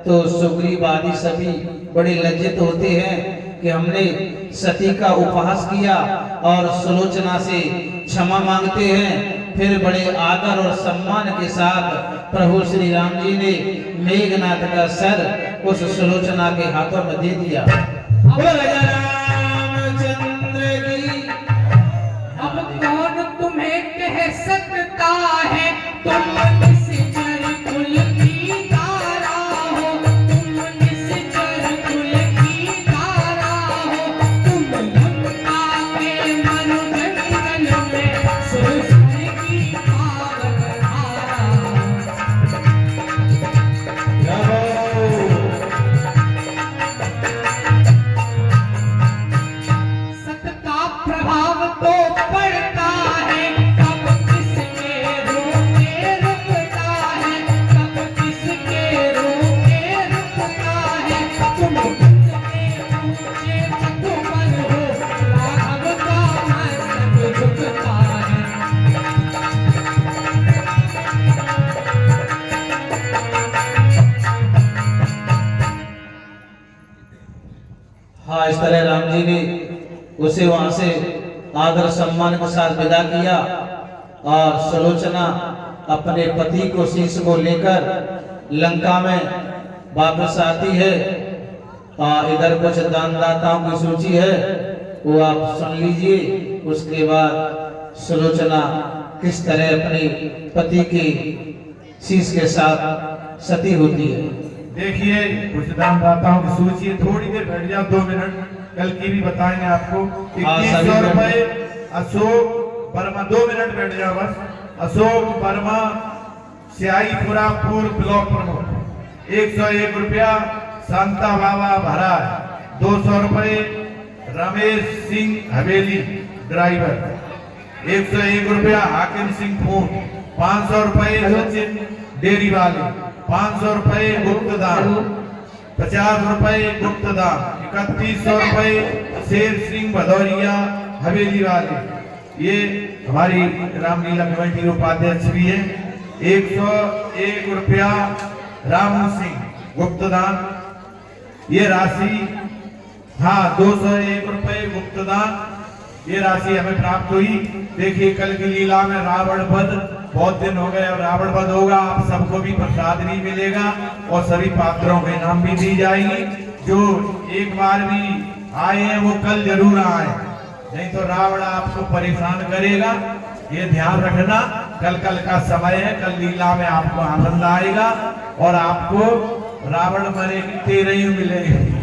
तो सुग्रीव आदि सभी बड़े लज्जित होते हैं कि हमने सती का उपहास किया और सुलोचना से क्षमा मांगते हैं। फिर बड़े आदर और सम्मान के साथ प्रभु श्री राम जी ने मेघनाथ का सर उस सुलोचना के हाथों में दे दिया। अब कौन तुम्हें कह सकता है तुम निश्चर कुल की तारा हो, तुम निश्चर हाँ, इस तरह राम जी ने उसे वहां से आदर सम्मान के साथ विदा किया और सुलोचना अपने पति को शीश को लेकर लंका में वापस आती है। इधर कुछ दानदाताओं की सूची है, वो आप सुन लीजिए। उसके बाद सुलोचना किस तरह अपने पति के शीश के साथ सती होती है। देखिए कुछ दानदाताओं की सूची है, थोड़ी देर बैठ जाओ, 2 मिनट, कल की भी बताएंगे आपको। 2100 रुपए अशोक वर्मा, 2 मिनट बैठ जाओ बस। अशोक वर्मा स्याहीपुरा पूर्व ब्लॉक प्रमुख। 101 रुपया शांता बाबा भरा। 200 रुपए रमेश सिंह हवेली ड्राइवर। 101 रुपया हाकिम सिंह खून। 500 रुपए सचिन डेरी वाले। 500 रुपए गुप्त दान। 50 रुपए गुप्त दान। 3100 रुपए शेर सिंह भदौरिया हवेली वाले, ये हमारी रामलीला कमेटी उपाध्यक्ष भी है। 101 रुपया रामू सिंह गुप्त दान, ये राशि, हाँ 201 रुपए गुप्त दान, ये राशि हमें प्राप्त हुई। देखिए कल की लीला में रावण वध, बहुत दिन हो गए, और रावण वध होगा, आप सबको भी प्रसाद भी मिलेगा और सभी पात्रों के नाम भी दी जाएगी। जो एक बार भी आए हैं वो कल जरूर आए, नहीं तो रावण आपको परेशान करेगा, ये ध्यान रखना। कल का समय है, कल लीला में आपको आनंद आएगा और आपको रावण मरे की 13 मिलेगी।